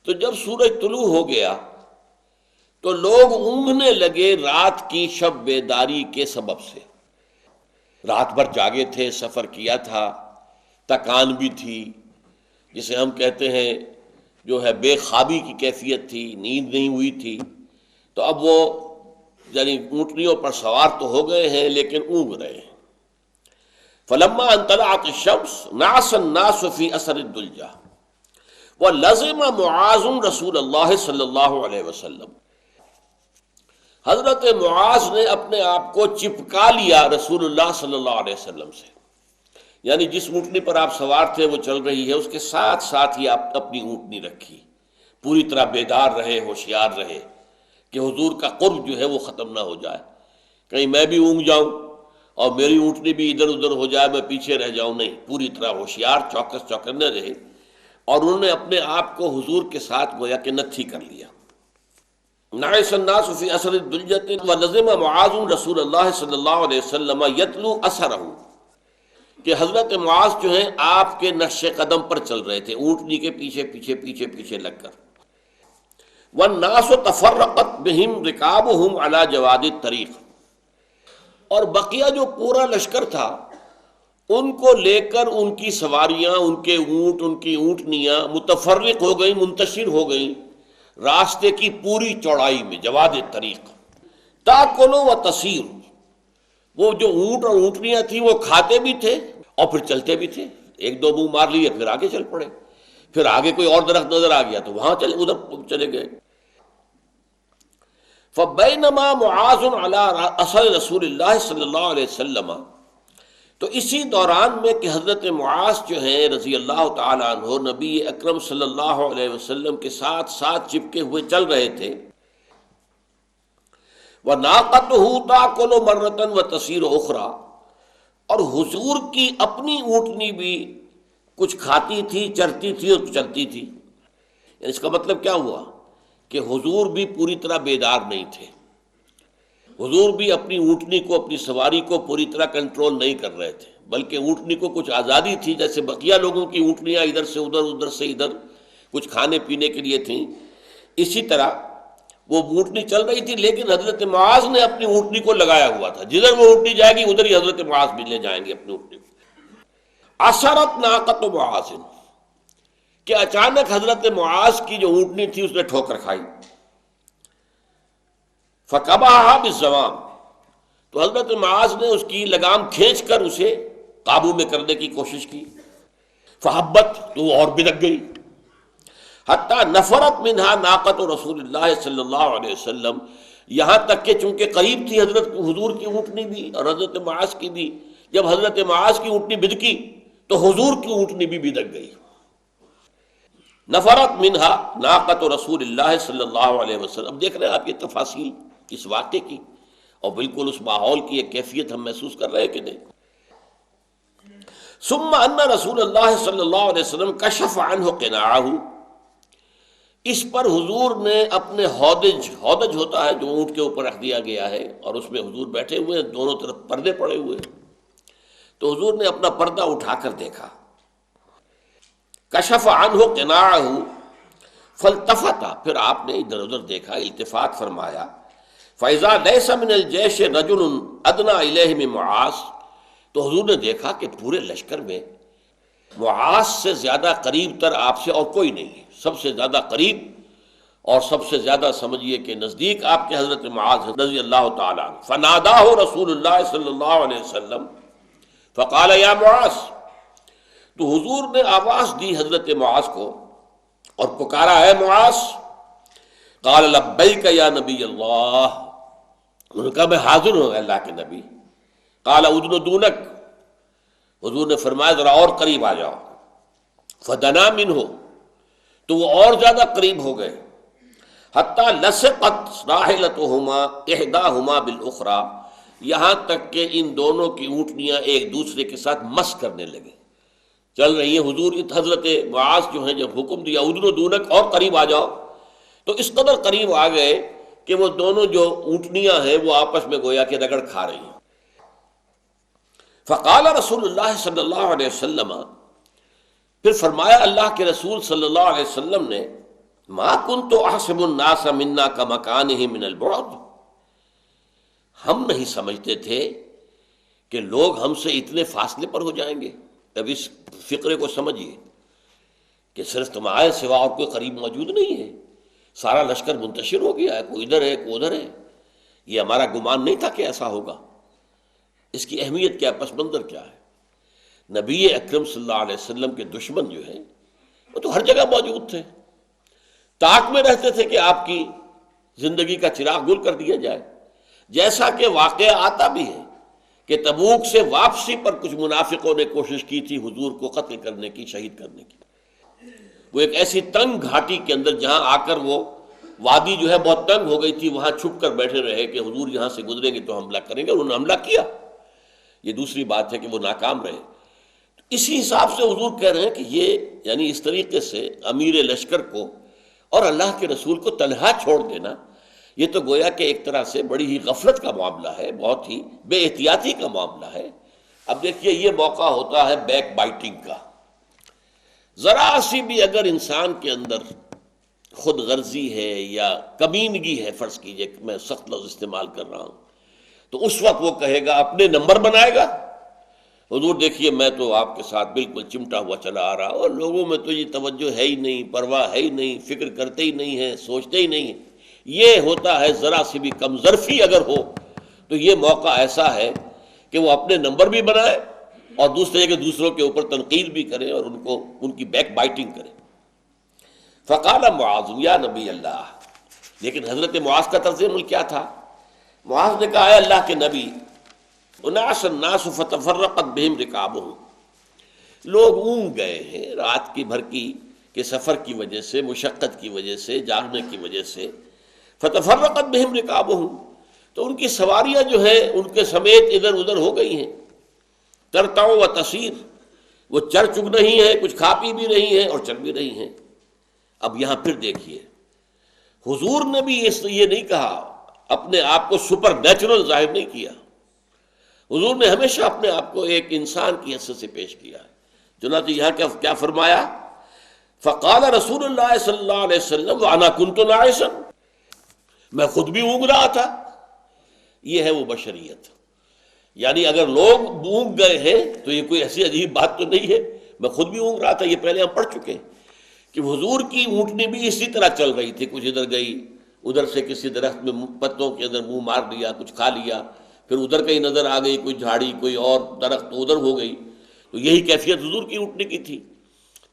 Speaker 1: تو جب سورج طلوع ہو گیا تو لوگ اونگنے لگے رات کی شب بیداری کے سبب سے. رات بھر جاگے تھے، سفر کیا تھا، تکان بھی تھی، جسے ہم کہتے ہیں جو ہے بے خوابی کی کیفیت تھی، نیند نہیں ہوئی تھی. تو اب وہ یعنی اونٹنیوں پر سوار تو ہو گئے ہیں لیکن اونگ رہے ہیں. فلما ان طلعت الشمس نعس الناس فی اثر الدلجہ ولزم معاذ رسول اللہ صلی اللہ علیہ وسلم، حضرت معاذ نے اپنے آپ کو چپکا لیا رسول اللہ صلی اللہ علیہ وسلم سے. یعنی جس اونٹنی پر آپ سوار تھے وہ چل رہی ہے، اس کے ساتھ ساتھ ہی آپ اپنی اونٹنی رکھی، پوری طرح بیدار رہے، ہوشیار رہے کہ حضور کا قرب جو ہے وہ ختم نہ ہو جائے، کہیں میں بھی اونگ جاؤں اور میری اونٹنی بھی ادھر ادھر ہو جائے، میں پیچھے رہ جاؤں. نہیں، پوری طرح ہوشیار، چوکس چوکنے رہے. اور انہوں نے اپنے آپ کو حضور کے ساتھ گویا کہ نتھی کر لیا. نعس الناس فی اثر الدلجۃ ولزم معاذ رسول اللہ صلی اللہ علیہ وسلم یتلو اثرہ، کہ حضرت معاذ جو ہیں آپ کے نقش قدم پر چل رہے تھے، اونٹنی کے پیچھے پیچھے پیچھے پیچھے لگ کر. والناس تفرقت بہم رکابہم علی جواد الطریق، اور بقیہ جو پورا لشکر تھا ان کو لے کر ان کی سواریاں، ان کے اونٹ، ان کی اونٹنیاں متفرق ہو گئیں، منتشر ہو گئیں راستے کی پوری چوڑائی میں، جواد الطریق. تاکلو و تسیر، وہ جو اونٹ اور اونٹنیاں تھیں وہ کھاتے بھی تھے اور پھر چلتے بھی تھے. ایک دو منہ مار لیے پھر آگے چل پڑے، پھر آگے کوئی اور درخت نظر آ گیا تو وہاں ادھر چلے گئے. فبینما معاذ علی اثر رسول اللہ صلی اللہ علیہ وسلم، تو اسی دوران میں کہ حضرت معاذ جو ہیں رضی اللہ تعالی عنہ نبی اکرم صلی اللہ علیہ وسلم کے ساتھ ساتھ چپکے ہوئے چل رہے تھے. وَنَاقَتُهُ تَأْكُلُ مَرَّةً وَتَسِيرُ أُخْرَى، اور حضور کی اپنی اونٹنی بھی کچھ کھاتی تھی، چرتی تھی اور چلتی تھی. اس کا مطلب کیا ہوا کہ حضور بھی پوری طرح بیدار نہیں تھے، حضور بھی اپنی اونٹنی کو، اپنی سواری کو پوری طرح کنٹرول نہیں کر رہے تھے، بلکہ اونٹنی کو کچھ آزادی تھی، جیسے بقیہ لوگوں کی اونٹنیاں ادھر سے ادھر، ادھر سے ادھر کچھ کھانے پینے کے لیے تھیں، اسی طرح وہ اونٹنی چل رہی تھی. لیکن حضرت معاذ نے اپنی اونٹنی کو لگایا ہوا تھا، جدھر وہ اونٹنی جائے گی ادھر ہی حضرت معاذ بھی لے جائیں گے اپنی اونٹنی کو. اثرت ناقۃ معاذ، کہ اچانک حضرت معاذ کی جو اونٹنی تھی اس نے ٹھوکر کھائی. فقبحها بالزمام، تو حضرت معاذ نے اس کی لگام کھینچ کر اسے قابو میں کرنے کی کوشش کی. فحبت، تو وہ اور بنک گئی. حتیٰ نفرت منہا ناقۃ رسول اللہ صلی اللہ علیہ وسلم، یہاں تک کہ چونکہ قریب تھی حضرت حضور کی اونٹنی بھی اور حضرت معاذ کی بھی، جب حضرت معاذ کی اونٹنی بدکی تو حضور کی اونٹنی بھی بدک گئی. نفرت منہا ناقۃ رسول اللہ صلی اللہ علیہ وسلم. اب دیکھ رہے ہیں آپ یہ تفاصیل اس واقعے کی، اور بالکل اس ماحول کی ایک کیفیت ہم محسوس کر رہے ہیں کہ نہیں. ثم ان رسول اللہ صلی اللہ علیہ وسلم کشف عنہ قناعہ. اس پر حضور نے اپنے ہودج ہوتا ہے جو اونٹ کے اوپر رکھ دیا گیا ہے، اور اس میں حضور بیٹھے ہوئے ہیں، دونوں طرف پردے پڑے ہوئے ہیں. تو حضور نے اپنا پردہ اٹھا کر دیکھا. کشف عنہ قناعہ فالتفت، پھر آپ نے ادھر ادھر دیکھا، التفات فرمایا. فاذا ليس من الجيش رجل ادنى اليه من معاذ. تو حضور نے دیکھا کہ پورے لشکر میں معاذ سے زیادہ قریب تر آپ سے اور کوئی نہیں ہے. سب سے زیادہ قریب اور سب سے زیادہ سمجھیے کہ نزدیک آپ کے حضرت معاذ رضی اللہ تعالیٰ عنہ. فناداہ رسول اللہ صلی اللہ علیہ وسلم فقال یا معاذ. تو حضور نے آواز دی حضرت معاذ کو اور پکارا، ہے معاذ. قال لبیک یا نبی اللہ. انہوں نے کہا میں حاضر ہوں اللہ کے نبی. قال ادن دونک. حضور نے فرمایا ذرا اور قریب آ جاؤ. فدنا منہ. تو وہ اور زیادہ قریب ہو گئے. حتی لصقت راحلتہما احداہما بالاخری. یہاں تک کہ ان دونوں کی اونٹنیاں ایک دوسرے کے ساتھ مس کرنے لگیں، چل رہی ہیں. حضور حضرت معاذ جو ہیں جب حکم دیا ادن دونک اور قریب آ جاؤ، تو اس قدر قریب آ گئے کہ وہ دونوں جو اونٹنیاں ہیں وہ آپس میں گویا کہ رگڑ کھا رہی ہیں. فقال رسول اللہ صلی اللہ علیہ وسلم. پھر فرمایا اللہ کے رسول صلی اللہ علیہ وسلم نے، ما کنت احسب الناس منا کمکانہ من البعد. ہم نہیں سمجھتے تھے کہ لوگ ہم سے اتنے فاصلے پر ہو جائیں گے. اب اس فقرے کو سمجھیے کہ صرف تمہارے سوا اور کوئی قریب موجود نہیں ہے. سارا لشکر منتشر ہو گیا ہے، کوئی ادھر ہے کوئی ادھر ہے. یہ ہمارا گمان نہیں تھا کہ ایسا ہوگا. اس کی اہمیت کیا، پس منظر کیا ہے. نبی اکرم صلی اللہ علیہ وسلم کے دشمن جو ہیں وہ تو ہر جگہ موجود تھے، طاق میں رہتے تھے کہ آپ کی زندگی کا چراغ گل کر دیا جائے. جیسا کہ واقعہ آتا بھی ہے کہ تبوک سے واپسی پر کچھ منافقوں نے کوشش کی تھی حضور کو قتل کرنے کی، شہید کرنے کی. وہ ایک ایسی تنگ گھاٹی کے اندر جہاں آ کر وہ وادی جو ہے بہت تنگ ہو گئی تھی، وہاں چھپ کر بیٹھے رہے کہ حضور یہاں سے گزریں گے تو حملہ کریں گے. انہوں نے حملہ کیا. یہ دوسری بات ہے کہ وہ ناکام رہے. اسی حساب سے حضور کہہ رہے ہیں کہ یہ یعنی اس طریقے سے امیر لشکر کو اور اللہ کے رسول کو تنہا چھوڑ دینا، یہ تو گویا کہ ایک طرح سے بڑی ہی غفلت کا معاملہ ہے، بہت ہی بے احتیاطی کا معاملہ ہے. اب دیکھیے یہ موقع ہوتا ہے بیک بائٹنگ کا. ذرا سی بھی اگر انسان کے اندر خود غرضی ہے یا کمینگی ہے، فرض کیجئے کہ میں سخت لفظ استعمال کر رہا ہوں، تو اس وقت وہ کہے گا، اپنے نمبر بنائے گا. حضور دیکھیے میں تو آپ کے ساتھ بالکل چمٹا ہوا چلا آ رہا ہوں، اور لوگوں میں تو یہ توجہ ہے ہی نہیں، پرواہ ہے ہی نہیں، فکر کرتے ہی نہیں ہیں، سوچتے ہی نہیں ہیں. یہ ہوتا ہے ذرا سی بھی کم ظرفی اگر ہو تو یہ موقع ایسا ہے کہ وہ اپنے نمبر بھی بنائے اور دوسرے کے دوسروں کے اوپر تنقید بھی کرے اور ان کی بیک بائٹنگ کرے. فقال معاذ یا نبی اللہ. لیکن حضرت معاذ کا طرز عمل کیا تھا؟ معاذ نے کہا، اے اللہ کے نبی، اناس الناس فتفرقت بہم رکابہم. لوگ اونگ گئے ہیں رات کی بھر کی کہ سفر کی وجہ سے، مشقت کی وجہ سے، جاگنے کی وجہ سے. فتفرقت بہم رکابہم، تو ان کی سواریاں جو ہیں ان کے سمیت ادھر ادھر ہو گئی ہیں. ترتع و تسیر، وہ چر چگ نہیں ہے، کچھ کھا پی بھی رہی ہیں اور چل بھی رہی ہیں. اب یہاں پھر دیکھیے حضور نے بھی یہ نہیں کہا، اپنے آپ کو سپر نیچرل ظاہر نہیں کیا. حضور نے ہمیشہ اپنے آپ کو ایک انسان کی حیثیت سے پیش کیا ہے. چنانچہ یہاں کیا فرمایا؟ فقال رسول اللہ صلی اللہ علیہ وسلم وانا کنت ناعسا، میں خود بھی اونگ رہا تھا. یہ ہے وہ بشریت. یعنی اگر لوگ اونگ گئے ہیں تو یہ کوئی ایسی عجیب بات تو نہیں ہے. میں خود بھی اونگ رہا تھا. یہ پہلے ہم پڑھ چکے کہ حضور کی اونٹنی بھی اسی طرح چل رہی تھی، کچھ ادھر گئی، ادھر سے کسی درخت میں پتوں کے اندر منہ مار لیا، کچھ کھا لیا، پھر ادھر کہیں نظر آ گئی کوئی جھاڑی، کوئی اور درخت تو ادھر ہو گئی. تو یہی کیفیت حضور کی اونٹنی کی تھی.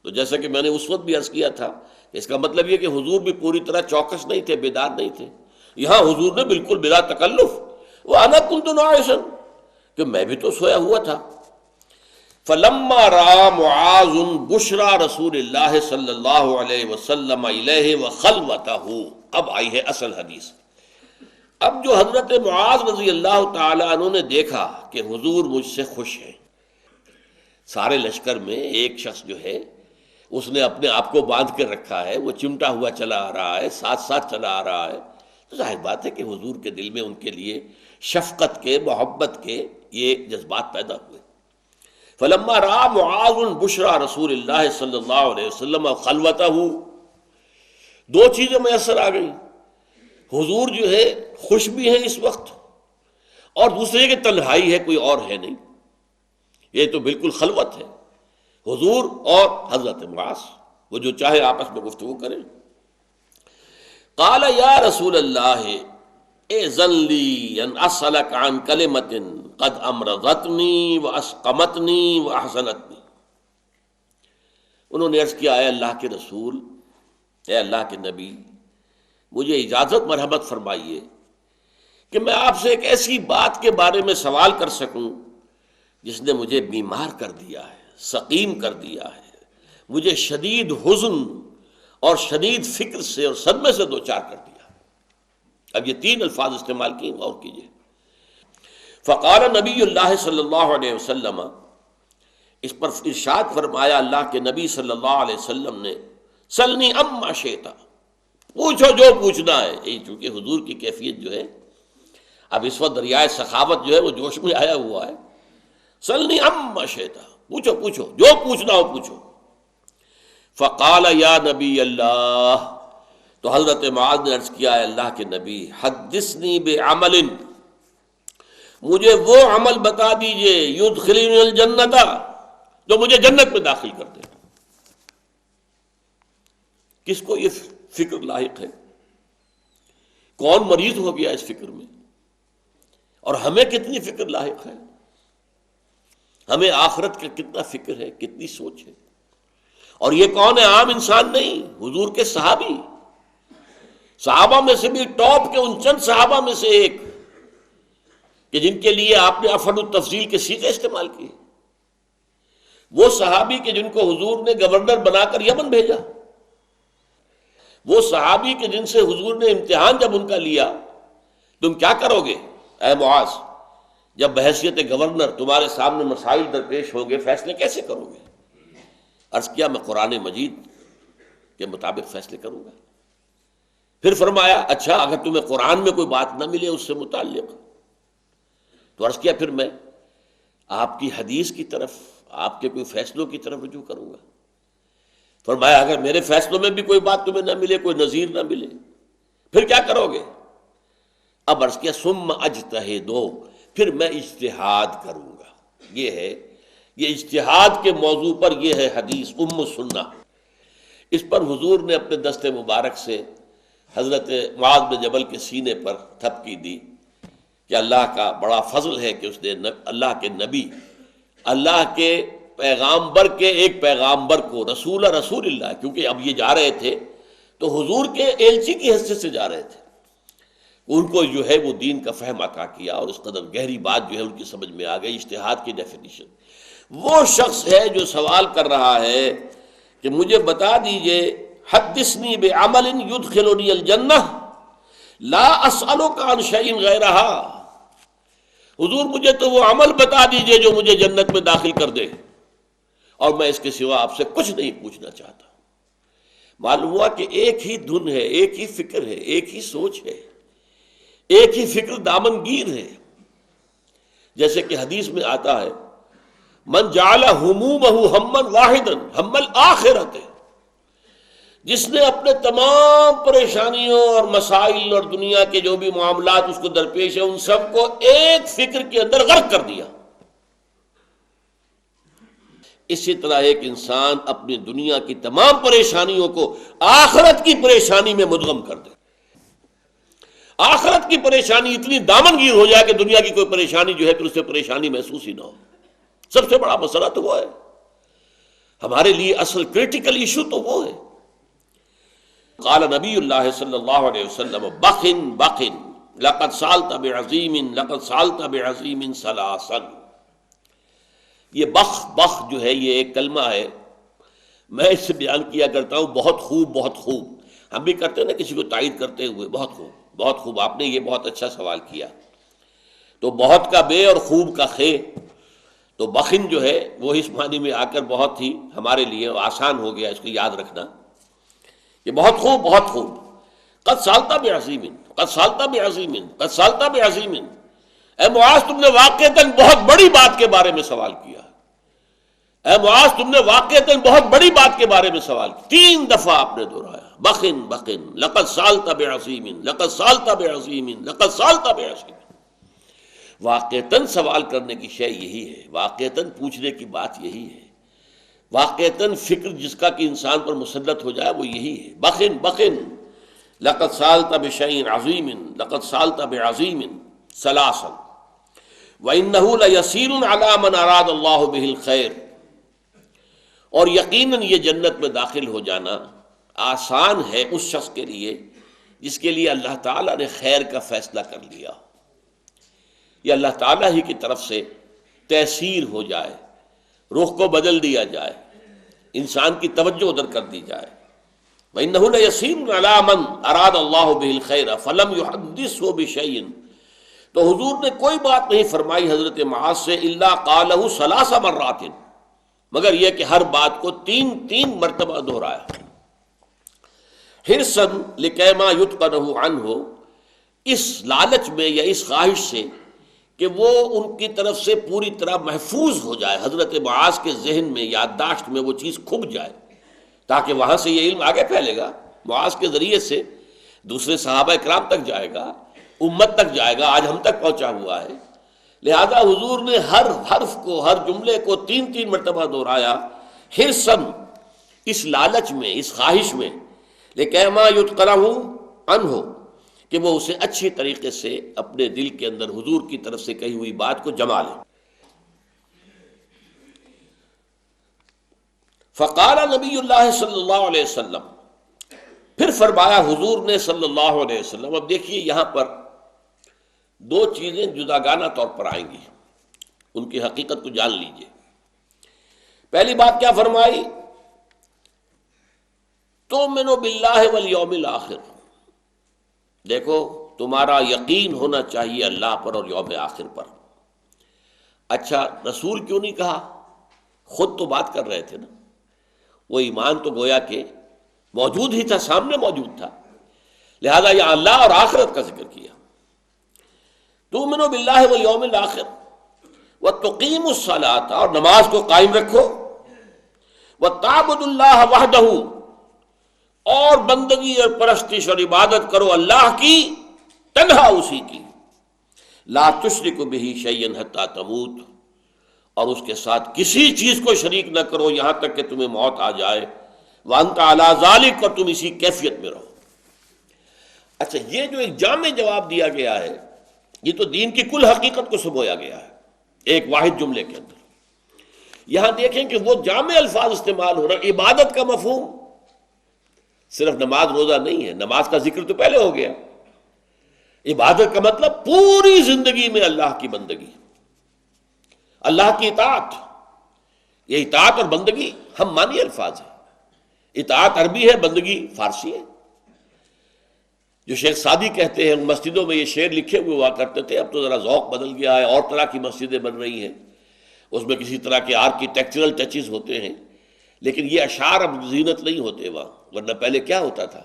Speaker 1: تو جیسا کہ میں نے اس وقت بھی عرض کیا تھا، اس کا مطلب یہ کہ حضور بھی پوری طرح چوکس نہیں تھے، بیدار نہیں تھے. یہاں حضور نے بالکل بلا تکلف، وانا کنت ناعسا، کہ میں بھی تو سویا ہوا تھا. فلما را معاذ بشرا رسول اللہ صلی اللہ علیہ وسلم الیہ وخلوتہ، اب آئی ہے اصل حدیث۔ اب جو حضرت معاذ رضی اللہ تعالی عنہ نے دیکھا کہ حضور مجھ سے خوش ہیں، سارے لشکر میں ایک شخص جو ہے اس نے اپنے آپ کو باندھ کے رکھا ہے، وہ چمٹا ہوا چلا آ رہا ہے، ساتھ ساتھ چلا آ رہا ہے، تو ظاہر بات ہے کہ حضور کے دل میں ان کے لیے شفقت کے، محبت کے یہ جذبات پیدا ہوئے۔ فلما را معاذ بشرا رسول اللہ صلی اللہ علیہ وسلم خلوتہ، دو چیزیں میسر آ گئیں، حضور جو ہے خوش بھی ہیں اس وقت، اور دوسرے کہ تنہائی ہے، کوئی اور ہے نہیں، یہ تو بالکل خلوت ہے، حضور اور حضرت معاذ، وہ جو چاہے آپس میں گفتگو کریں۔ قال یا رسول اللہ اذن لی ان اسألک عن کلمۃ قد امرضتنی واسقمتنی واحزنتنی، انہوں نے عرض کیا، اے اللہ کے رسول، اے اللہ کے نبی، مجھے اجازت مرحمت فرمائیے کہ میں آپ سے ایک ایسی بات کے بارے میں سوال کر سکوں جس نے مجھے بیمار کر دیا ہے، سقیم کر دیا ہے، مجھے شدید حزن اور شدید فکر سے اور صدمے سے دوچار کر دیا۔ اب یہ تین الفاظ استعمال کیے، غور کیجیے۔ فقال نبی اللہ صلی اللہ علیہ وسلم، اس پر ارشاد فرمایا اللہ کے نبی صلی اللہ علیہ وسلم نے، سلنی اما شئت، پوچھو جو پوچھنا ہے۔ یہ چونکہ حضور کی کیفیت جو ہے، اب اس وقت دریائے سخاوت جو ہے وہ جوش میں آیا ہوا ہے، سلنی اما شئت، پوچھو پوچھو جو پوچھنا ہو پوچھو۔ فقال یا نبی اللہ، تو حضرت معاذ نے عرض کیا، ہے اللہ کے نبی، حدثنی بعمل، مجھے وہ عمل بتا دیجئے، یدخلنی الجنت، جو مجھے جنت میں داخل کر دے۔ کس کو یہ فکر لاحق ہے؟ کون مریض ہو گیا اس فکر میں؟ اور ہمیں کتنی فکر لاحق ہے؟ ہمیں آخرت کا کتنا فکر ہے، کتنی سوچ ہے؟ اور یہ کون ہے؟ عام انسان نہیں، حضور کے صحابی، صحابہ میں سے بھی ٹاپ کے ان چند صحابہ میں سے ایک کہ جن کے لیے آپ نے افعل التفضیل کے صیغے استعمال کیے، وہ صحابی کہ جن کو حضور نے گورنر بنا کر یمن بھیجا، وہ صحابی کہ جن سے حضور نے امتحان جب ان کا لیا، تم کیا کرو گے اے معاذ، جب بحیثیت گورنر تمہارے سامنے مسائل درپیش ہوں گے، فیصلے کیسے کرو گے؟ عرض کیا، میں قرآن مجید کے مطابق فیصلے کروں گا۔ پھر فرمایا، اچھا اگر تمہیں قرآن میں کوئی بات نہ ملے اس سے متعلق، تو عرض کیا پھر میں آپ کی حدیث کی طرف، آپ کے کوئی فیصلوں کی طرف رجوع کروں گا۔ فرمایا اگر میرے فیصلوں میں بھی کوئی بات تمہیں نہ ملے، کوئی نظیر نہ ملے، پھر کیا کرو گے؟ اب عرض کیا، ثم اجتہد، پھر میں اجتہاد کروں گا۔ یہ ہے، یہ اجتہاد کے موضوع پر یہ ہے حدیث ام سنہ۔ اس پر حضور نے اپنے دست مبارک سے حضرت معاذ بن جبل کے سینے پر تھپکی دی کہ اللہ کا بڑا فضل ہے کہ اس نے اللہ کے نبی، اللہ کے پیغامبر کے ایک پیغامبر کو، رسول اللہ، کیونکہ اب یہ جا رہے تھے تو حضور کے ایلچی کی حیثیت سے جا رہے تھے، ان کو جو ہے وہ دین کا فہم عطا کیا، اور اس قدر گہری بات جو ہے ان کی سمجھ میں آ گئی، اجتہاد کی ڈیفینیشن۔ وہ شخص ہے جو سوال کر رہا ہے کہ مجھے بتا دیجئے، حدثنی بعمل یدخلنی الجنہ لا اسألک عن شیء غیرہا، حضور مجھے تو وہ عمل بتا دیجئے جو مجھے جنت میں داخل کر دے، اور میں اس کے سوا آپ سے کچھ نہیں پوچھنا چاہتا۔ معلوم ہوا کہ ایک ہی دھن ہے، ایک ہی فکر ہے، ایک ہی سوچ ہے، ایک ہی فکر دامن گیر ہے۔ جیسے کہ حدیث میں آتا ہے، من جعل ہمومہ ہما واحدا ہم الآخرۃ، جس نے اپنے تمام پریشانیوں اور مسائل اور دنیا کے جو بھی معاملات اس کو درپیش ہیں، ان سب کو ایک فکر کے اندر غرق کر دیا۔ اسی طرح ایک انسان اپنی دنیا کی تمام پریشانیوں کو آخرت کی پریشانی میں مدغم کر دے، آخرت کی پریشانی اتنی دامن گیر ہو جائے کہ دنیا کی کوئی پریشانی جو ہے پھر اس سے پریشانی محسوس ہی نہ ہو۔ سب سے بڑا مسئلہ تو وہ ہے، ہمارے لیے اصل کریٹیکل ایشو تو وہ ہے۔ قال نبی اللہ صلی اللہ علیہ وسلم، بخن بخن لقد سالت بعظیم، لقد سالت بعظیم ثلاثا، یہ بخ جو ہے یہ ایک کلمہ ہے، میں اس سے بیان کیا کرتا ہوں بہت خوب بہت خوب. ہم بھی کرتے ہیں نا کسی کو تائید کرتے ہوئے، بہت خوب بہت خوب. آپ نے یہ بہت اچھا سوال کیا. تو بہت کا بے اور خوب کا خے، تو بخن جو ہے وہ اس معنی میں آ کر بہت ہی ہمارے لیے آسان ہو گیا اس کو یاد رکھنا. یہ بہت خوب بہت خوب. قد سالتا بعظیم، قد سالتا بعظیم، قد سالتا بعظیم. اے معاذ تم نے واقعتاً بہت بڑی بات کے بارے میں سوال کیا. اے معاذ تم نے واقعتاً بہت بڑی بات کے بارے میں سوال کیا. 3 دفعہ آپ نے دہرایا بخن بخن، لقد سالتا بعظیم، لقد سالتا بعظیم، لقد سالتا بعظیم. واقعتاً سوال کرنے کی شے یہی ہے، واقعتاً پوچھنے کی بات یہی ہے، واقعتاً فکر جس کا کہ انسان پر مسلط ہو جائے وہ یہی ہے. بخن بخن، لقد سالت بشیء عظیم، لقد سالت بعظیم ثلاثا وانہ لیسیر علی من اراد اللہ بہ الخیر. اور یقیناً یہ جنت میں داخل ہو جانا آسان ہے اس شخص کے لیے جس کے لیے اللہ تعالیٰ نے خیر کا فیصلہ کر لیا. یہ اللہ تعالیٰ ہی کی طرف سے تیسیر ہو جائے، رخ کو بدل دیا جائے، انسان کی توجہ ادھر کر دی جائے. وَإِنَّهُ لَيَسِيرٌ عَلَىٰ مَنْ أَرَادَ اللَّهُ بِهِ الْخَيْرَ فَلَمْ يُحَدِّثْهُ بِشَيْءٍ. تو حضور نے کوئی بات نہیں فرمائی حضرت معاذ سے الا قالہ 3 مرات، مگر یہ کہ ہر بات کو 3 مرتبہ دہرایا. حرصاً لکیما یتقنہ عنہ، اس لالچ میں یا اس خواہش سے کہ وہ ان کی طرف سے پوری طرح محفوظ ہو جائے، حضرت معاذ کے ذہن میں یادداشت میں وہ چیز کھب جائے، تاکہ وہاں سے یہ علم آگے پھیلے گا، معاذ کے ذریعے سے دوسرے صحابہ کرام تک جائے گا، امت تک جائے گا، آج ہم تک پہنچا ہوا ہے. لہذا حضور نے ہر حرف کو، ہر جملے کو 3 مرتبہ دہرایا، حرصاً اس لالچ میں، اس خواہش میں، لکیما یتقنہ عنہ، کہ وہ اسے اچھی طریقے سے اپنے دل کے اندر حضور کی طرف سے کہی ہوئی بات کو جما لے. فقال نبی اللہ صلی اللہ علیہ وسلم، پھر فرمایا حضور نے صلی اللہ علیہ وسلم. اب دیکھیے یہاں پر 2 چیزیں جداگانہ طور پر آئیں گی، ان کی حقیقت کو جان لیجئے. پہلی بات کیا فرمائی؟ تؤمنوا باللہ والیوم الآخر. دیکھو تمہارا یقین ہونا چاہیے اللہ پر اور یوم آخر پر. اچھا رسول کیوں نہیں کہا؟ خود تو بات کر رہے تھے نا، وہ ایمان تو گویا کہ موجود ہی تھا، سامنے موجود تھا، لہذا یہ اللہ اور آخرت کا ذکر کیا. تؤمنوا باللہ والیوم الآخر وتقیموا الصلاۃ، اور نماز کو قائم رکھو، وتعبدوا اللہ وحدہ، اور بندگی اور پرستش اور عبادت کرو اللہ کی، تنہا اسی کی. لا تشرک بہ شیئا حتی تموت، اور اس کے ساتھ کسی چیز کو شریک نہ کرو یہاں تک کہ تمہیں موت آ جائے. وانت علی ذلک، اور تم اسی کیفیت میں رہو. اچھا یہ جو ایک جامع جواب دیا گیا ہے، یہ تو دین کی کل حقیقت کو سمویا گیا ہے ایک واحد جملے کے اندر. یہاں دیکھیں کہ وہ جامع الفاظ استعمال ہو رہا. عبادت کا مفہوم صرف نماز روزہ نہیں ہے، نماز کا ذکر تو پہلے ہو گیا. عبادت کا مطلب پوری زندگی میں اللہ کی بندگی، اللہ کی اطاعت. یہ اطاعت اور بندگی ہم مانی الفاظ ہیں. اطاعت عربی ہے، بندگی فارسی ہے. جو شیخ سعدی کہتے ہیں، مسجدوں میں یہ شعر لکھے ہوئے ہوا کرتے تھے، اب تو ذرا ذوق بدل گیا ہے، اور طرح کی مسجدیں بن رہی ہیں، اس میں کسی طرح کے آرکیٹیکچرل ٹچز ہوتے ہیں، لیکن یہ اشعار اب زینت نہیں ہوتے وہاں. ورنہ پہلے کیا ہوتا تھا؟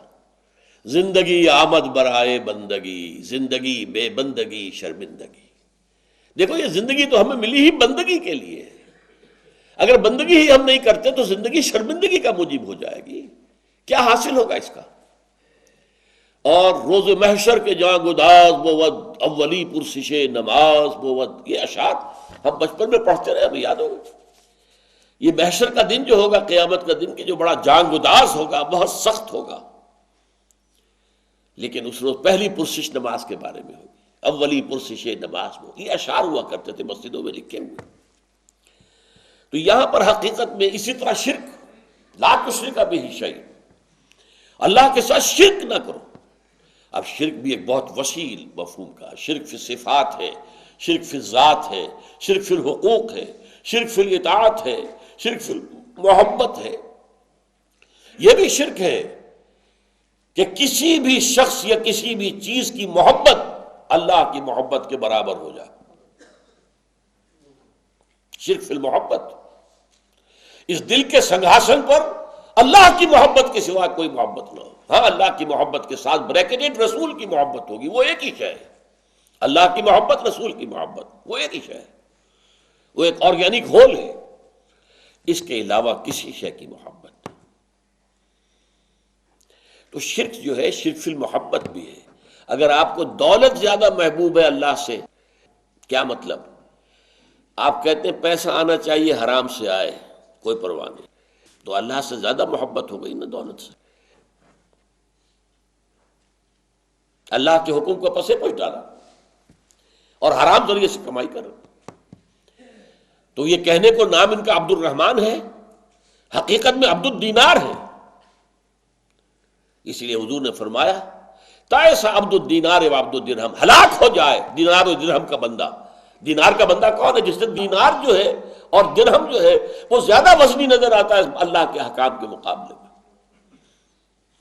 Speaker 1: زندگی آمد برائے بندگی، زندگی بے بندگی شرمندگی. دیکھو یہ زندگی تو ہمیں ملی ہی بندگی کے لیے. اگر بندگی ہی ہم نہیں کرتے تو زندگی شرمندگی کا موجب ہو جائے گی. کیا حاصل ہوگا اس کا؟ اور روز محشر کے جہاں گداز بود اولی پرسش نماز بود، یہ اشعار ہم بچپن میں پڑھتے رہے، ہمیں یاد ہوگا. یہ محشر کا دن جو ہوگا، قیامت کا دن، کہ جو بڑا جان گداز ہوگا، بہت سخت ہوگا، لیکن اس روز پہلی پرسش نماز کے بارے میں ہوگی. اولی پرسش نماز وہ، یہ اشعار ہوا کرتے تھے مسجدوں میں لکھے ہوئے. تو یہاں پر حقیقت میں اسی طرح شرک، لا تشرک بہ شیئا، اللہ کے ساتھ شرک نہ کرو. اب شرک بھی ایک بہت وسیع مفہوم کا ہے. شرک فی صفات ہے، شرک فی ذات ہے، شرک فی الحقوق ہے، شرک فی الاطاعت ہے، شرک فی محبت ہے. یہ بھی شرک ہے کہ کسی بھی شخص یا کسی بھی چیز کی محبت اللہ کی محبت کے برابر ہو جائے. شرک فی المحبت، اس دل کے سنگھاسن پر اللہ کی محبت کے سوا کوئی محبت نہ ہو. ہاں اللہ کی محبت کے ساتھ بریکٹڈ رسول کی محبت ہوگی، وہ ایک ہی شے ہے. اللہ کی محبت، رسول کی محبت، وہ ایک ہی شے ہے، وہ ایک آرگینک ہول ہے. اس کے علاوہ کسی شے کی محبت. تو شرک جو ہے شرک فی المحبت بھی ہے. اگر آپ کو دولت زیادہ محبوب ہے اللہ سے، کیا مطلب؟ آپ کہتے ہیں پیسہ آنا چاہیے حرام سے آئے کوئی پرواہ نہیں، تو اللہ سے زیادہ محبت ہو گئی نا دولت سے. اللہ کے حکم کو پسے پوچھ ڈالا اور حرام ذریعے سے کمائی کر رہا. تو یہ کہنے کو نام ان کا عبد الرحمن ہے، حقیقت میں عبد الدینار ہے. اسی لیے حضور نے فرمایا تائس عبد الدینار و عبد الدرہم، ہلاک ہو جائے دینار و درہم کا بندہ. دینار کا بندہ کون ہے؟ جس سے دینار جو ہے اور درہم جو ہے وہ زیادہ وزنی نظر آتا ہے اللہ کے احکام کے مقابلے میں.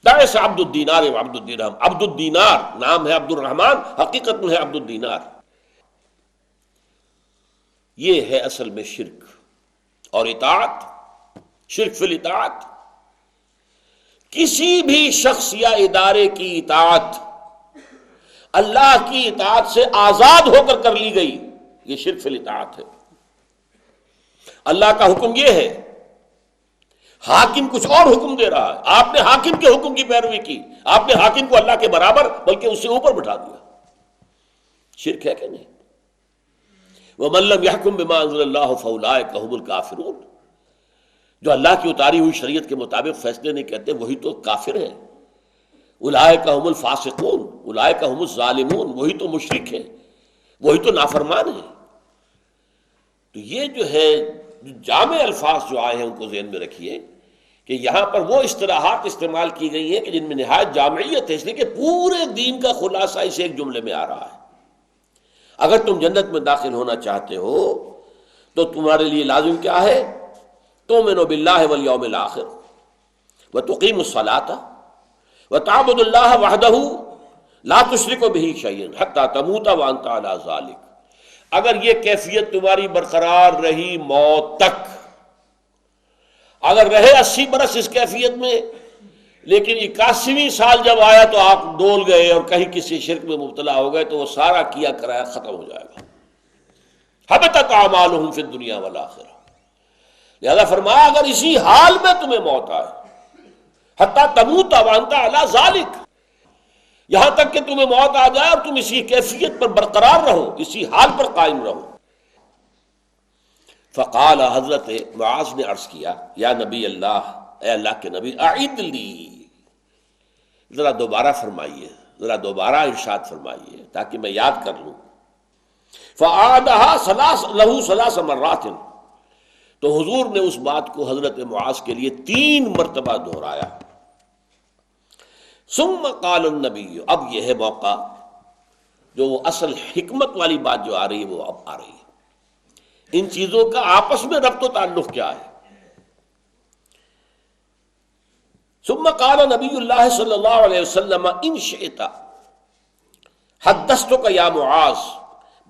Speaker 1: تائس عبد الدینار و عبد الدرہم. عبد الدینار نام ہے عبد الرحمن، حقیقت میں ہے عبد الدینار. یہ ہے اصل میں شرک. اور اطاعت، شرک فی الاطاعت، کسی بھی شخص یا ادارے کی اطاعت اللہ کی اطاعت سے آزاد ہو کر کر لی گئی، یہ شرک فی الاطاعت ہے. اللہ کا حکم یہ ہے، حاکم کچھ اور حکم دے رہا ہے، آپ نے حاکم کے حکم کی پیروی کی، آپ نے حاکم کو اللہ کے برابر بلکہ اس سے اوپر بٹھا دیا. شرک ہے کہ نہیں؟ وَمَن لَّمْ يَحْكُم بِمَا أَنزَلَ اللَّهُ فَأُولَٰئِكَ هُمُ الْكَافِرُونَ. جو اللہ کی اتاری ہوئی شریعت کے مطابق فیصلے نہیں کرتے وہی تو کافر ہیں. اولئک هم الفاسقون، اولئک هم الظالمون، وہی تو مشرک ہیں، وہی تو نافرمان ہیں. تو یہ جو ہے جامع الفاظ جو آئے ہیں ان کو ذہن میں رکھیے کہ یہاں پر وہ اصطلاحات استعمال کی گئی ہیں کہ جن میں نہایت جامعیت ہے، اس لیے کہ پورے دین کا خلاصہ اس ایک جملے میں آ رہا ہے. اگر تم جنت میں داخل ہونا چاہتے ہو تو تمہارے لیے لازم کیا ہے؟ تؤمنوا باللہ والیوم الآخر وتقیموا الصلاۃ وتعبدوا اللہ وحدہ لا تشرکوا بہ شیئا حتی تموتوا وانتم علی ذلک. اگر یہ کیفیت تمہاری برقرار رہی موت تک، اگر رہے 80 برس اس کیفیت میں، لیکن 81ویں سال جب آیا تو آپ ڈول گئے اور کہیں کسی شرک میں مبتلا ہو گئے تو وہ سارا کیا کرایا ختم ہو جائے گا. حبطت اعمالہم فی الدنیا والآخرہ. لہذا فرمایا اگر اسی حال میں تمہیں موت آئے، حتی تموت وانت علی ذالک، یہاں تک کہ تمہیں موت آ جائے اور تم اسی کیفیت پر برقرار رہو، اسی حال پر قائم رہو. فقال، حضرت معاذ نے عرض کیا، یا نبی اللہ، اے اللہ کے نبی، اعید لی، ذرا دوبارہ فرمائیے، ذرا دوبارہ ارشاد فرمائیے تاکہ میں یاد کر لوں. فَأَعَادَهَا لَهُ ثَلَاثَ مَرَّاتٍ. تو حضور نے اس بات کو حضرت معاذ کے لیے 3 مرتبہ دہرایا. ثم قال النبی، اب یہ ہے موقع جو وہ اصل حکمت والی بات جو آ رہی ہے وہ اب آ رہی ہے. ان چیزوں کا آپس میں ربط و تعلق کیا ہے؟ ثم قال نبی اللہ صلی اللہ علیہ وسلم، ان شئت حدثتک یا معاذ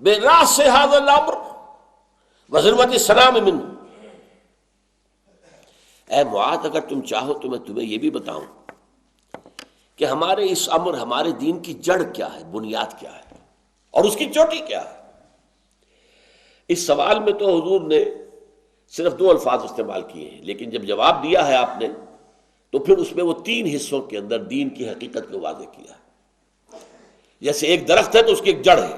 Speaker 1: براس هذا الامر وذروۃ السلام منه. اے معاذ، اگر تم چاہو تو میں تمہیں یہ بھی بتاؤں کہ ہمارے اس امر، ہمارے دین کی جڑ کیا ہے، بنیاد کیا ہے اور اس کی چوٹی کیا ہے. اس سوال میں تو حضور نے صرف 2 الفاظ استعمال کیے ہیں، لیکن جب جواب دیا ہے آپ نے تو پھر اس میں وہ 3 حصوں کے اندر دین کی حقیقت کو واضح کیا ہے. جیسے ایک درخت ہے تو اس کی ایک جڑ ہے،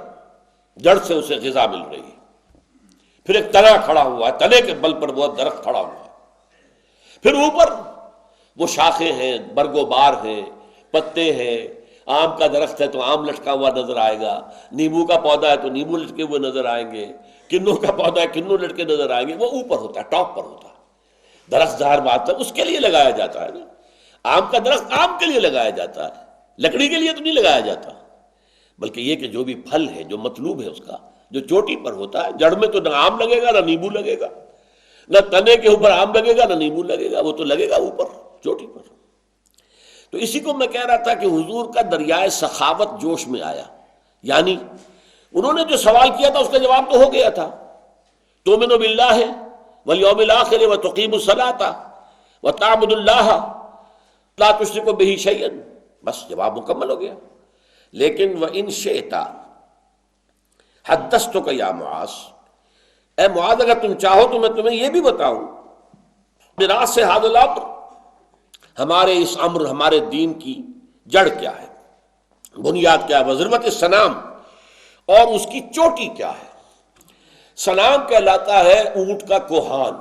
Speaker 1: جڑ سے اسے غذا مل رہی ہے. پھر ایک تنا کھڑا ہوا ہے، تنے کے بل پر وہ درخت کھڑا ہوا ہے. پھر اوپر وہ شاخیں ہیں، برگ و بار ہیں، پتے ہیں. آم کا درخت ہے تو آم لٹکا ہوا نظر آئے گا، نیمبو کا پودا ہے تو نیمبو لٹکے ہوئے نظر آئیں گے، کنوں کا پودا ہے کنوں لٹکے نظر آئیں گے. وہ اوپر ہوتا ہے، ٹاپ پر ہوتا ہے. درخت ظاہر بات ہے اس کے لیے لگایا جاتا ہے نا. آم کا درخت آم کے لیے لگایا جاتا ہے، لکڑی کے لیے تو نہیں لگایا جاتا. بلکہ یہ کہ جو بھی پھل ہے، جو مطلوب ہے اس کا، جو چوٹی پر ہوتا ہے، جڑ میں تو نہ آم لگے گا نہ نیمبو لگے گا. نہ تنے کے اوپر آم لگے گا نہ نیمبو لگے گا، وہ تو لگے گا اوپر چوٹی پر۔ تو اسی کو میں کہہ رہا تھا کہ حضور کا دریائے سخاوت جوش میں آیا، یعنی انہوں نے جو سوال کیا تھا اس کا جواب تو ہو گیا تھا، تؤمن باللہ والیوم الآخر وتقیم الصلاۃ وتعبد اللہ لا تشرک بہ شیئا، بس جواب مکمل ہو گیا۔ لیکن وَإِن شِئْتَ حدثتک یا معاذ، اے معاذ اگر تم چاہو تو میں تمہیں یہ بھی بتاؤں براس ھذا الامر، ہمارے اس امر ہمارے دین کی جڑ کیا ہے، بنیاد کیا ہے، وذروۃ الصنام، اور اس کی چوٹی کیا ہے۔ صنام کہلاتا ہے اونٹ کا کوہان،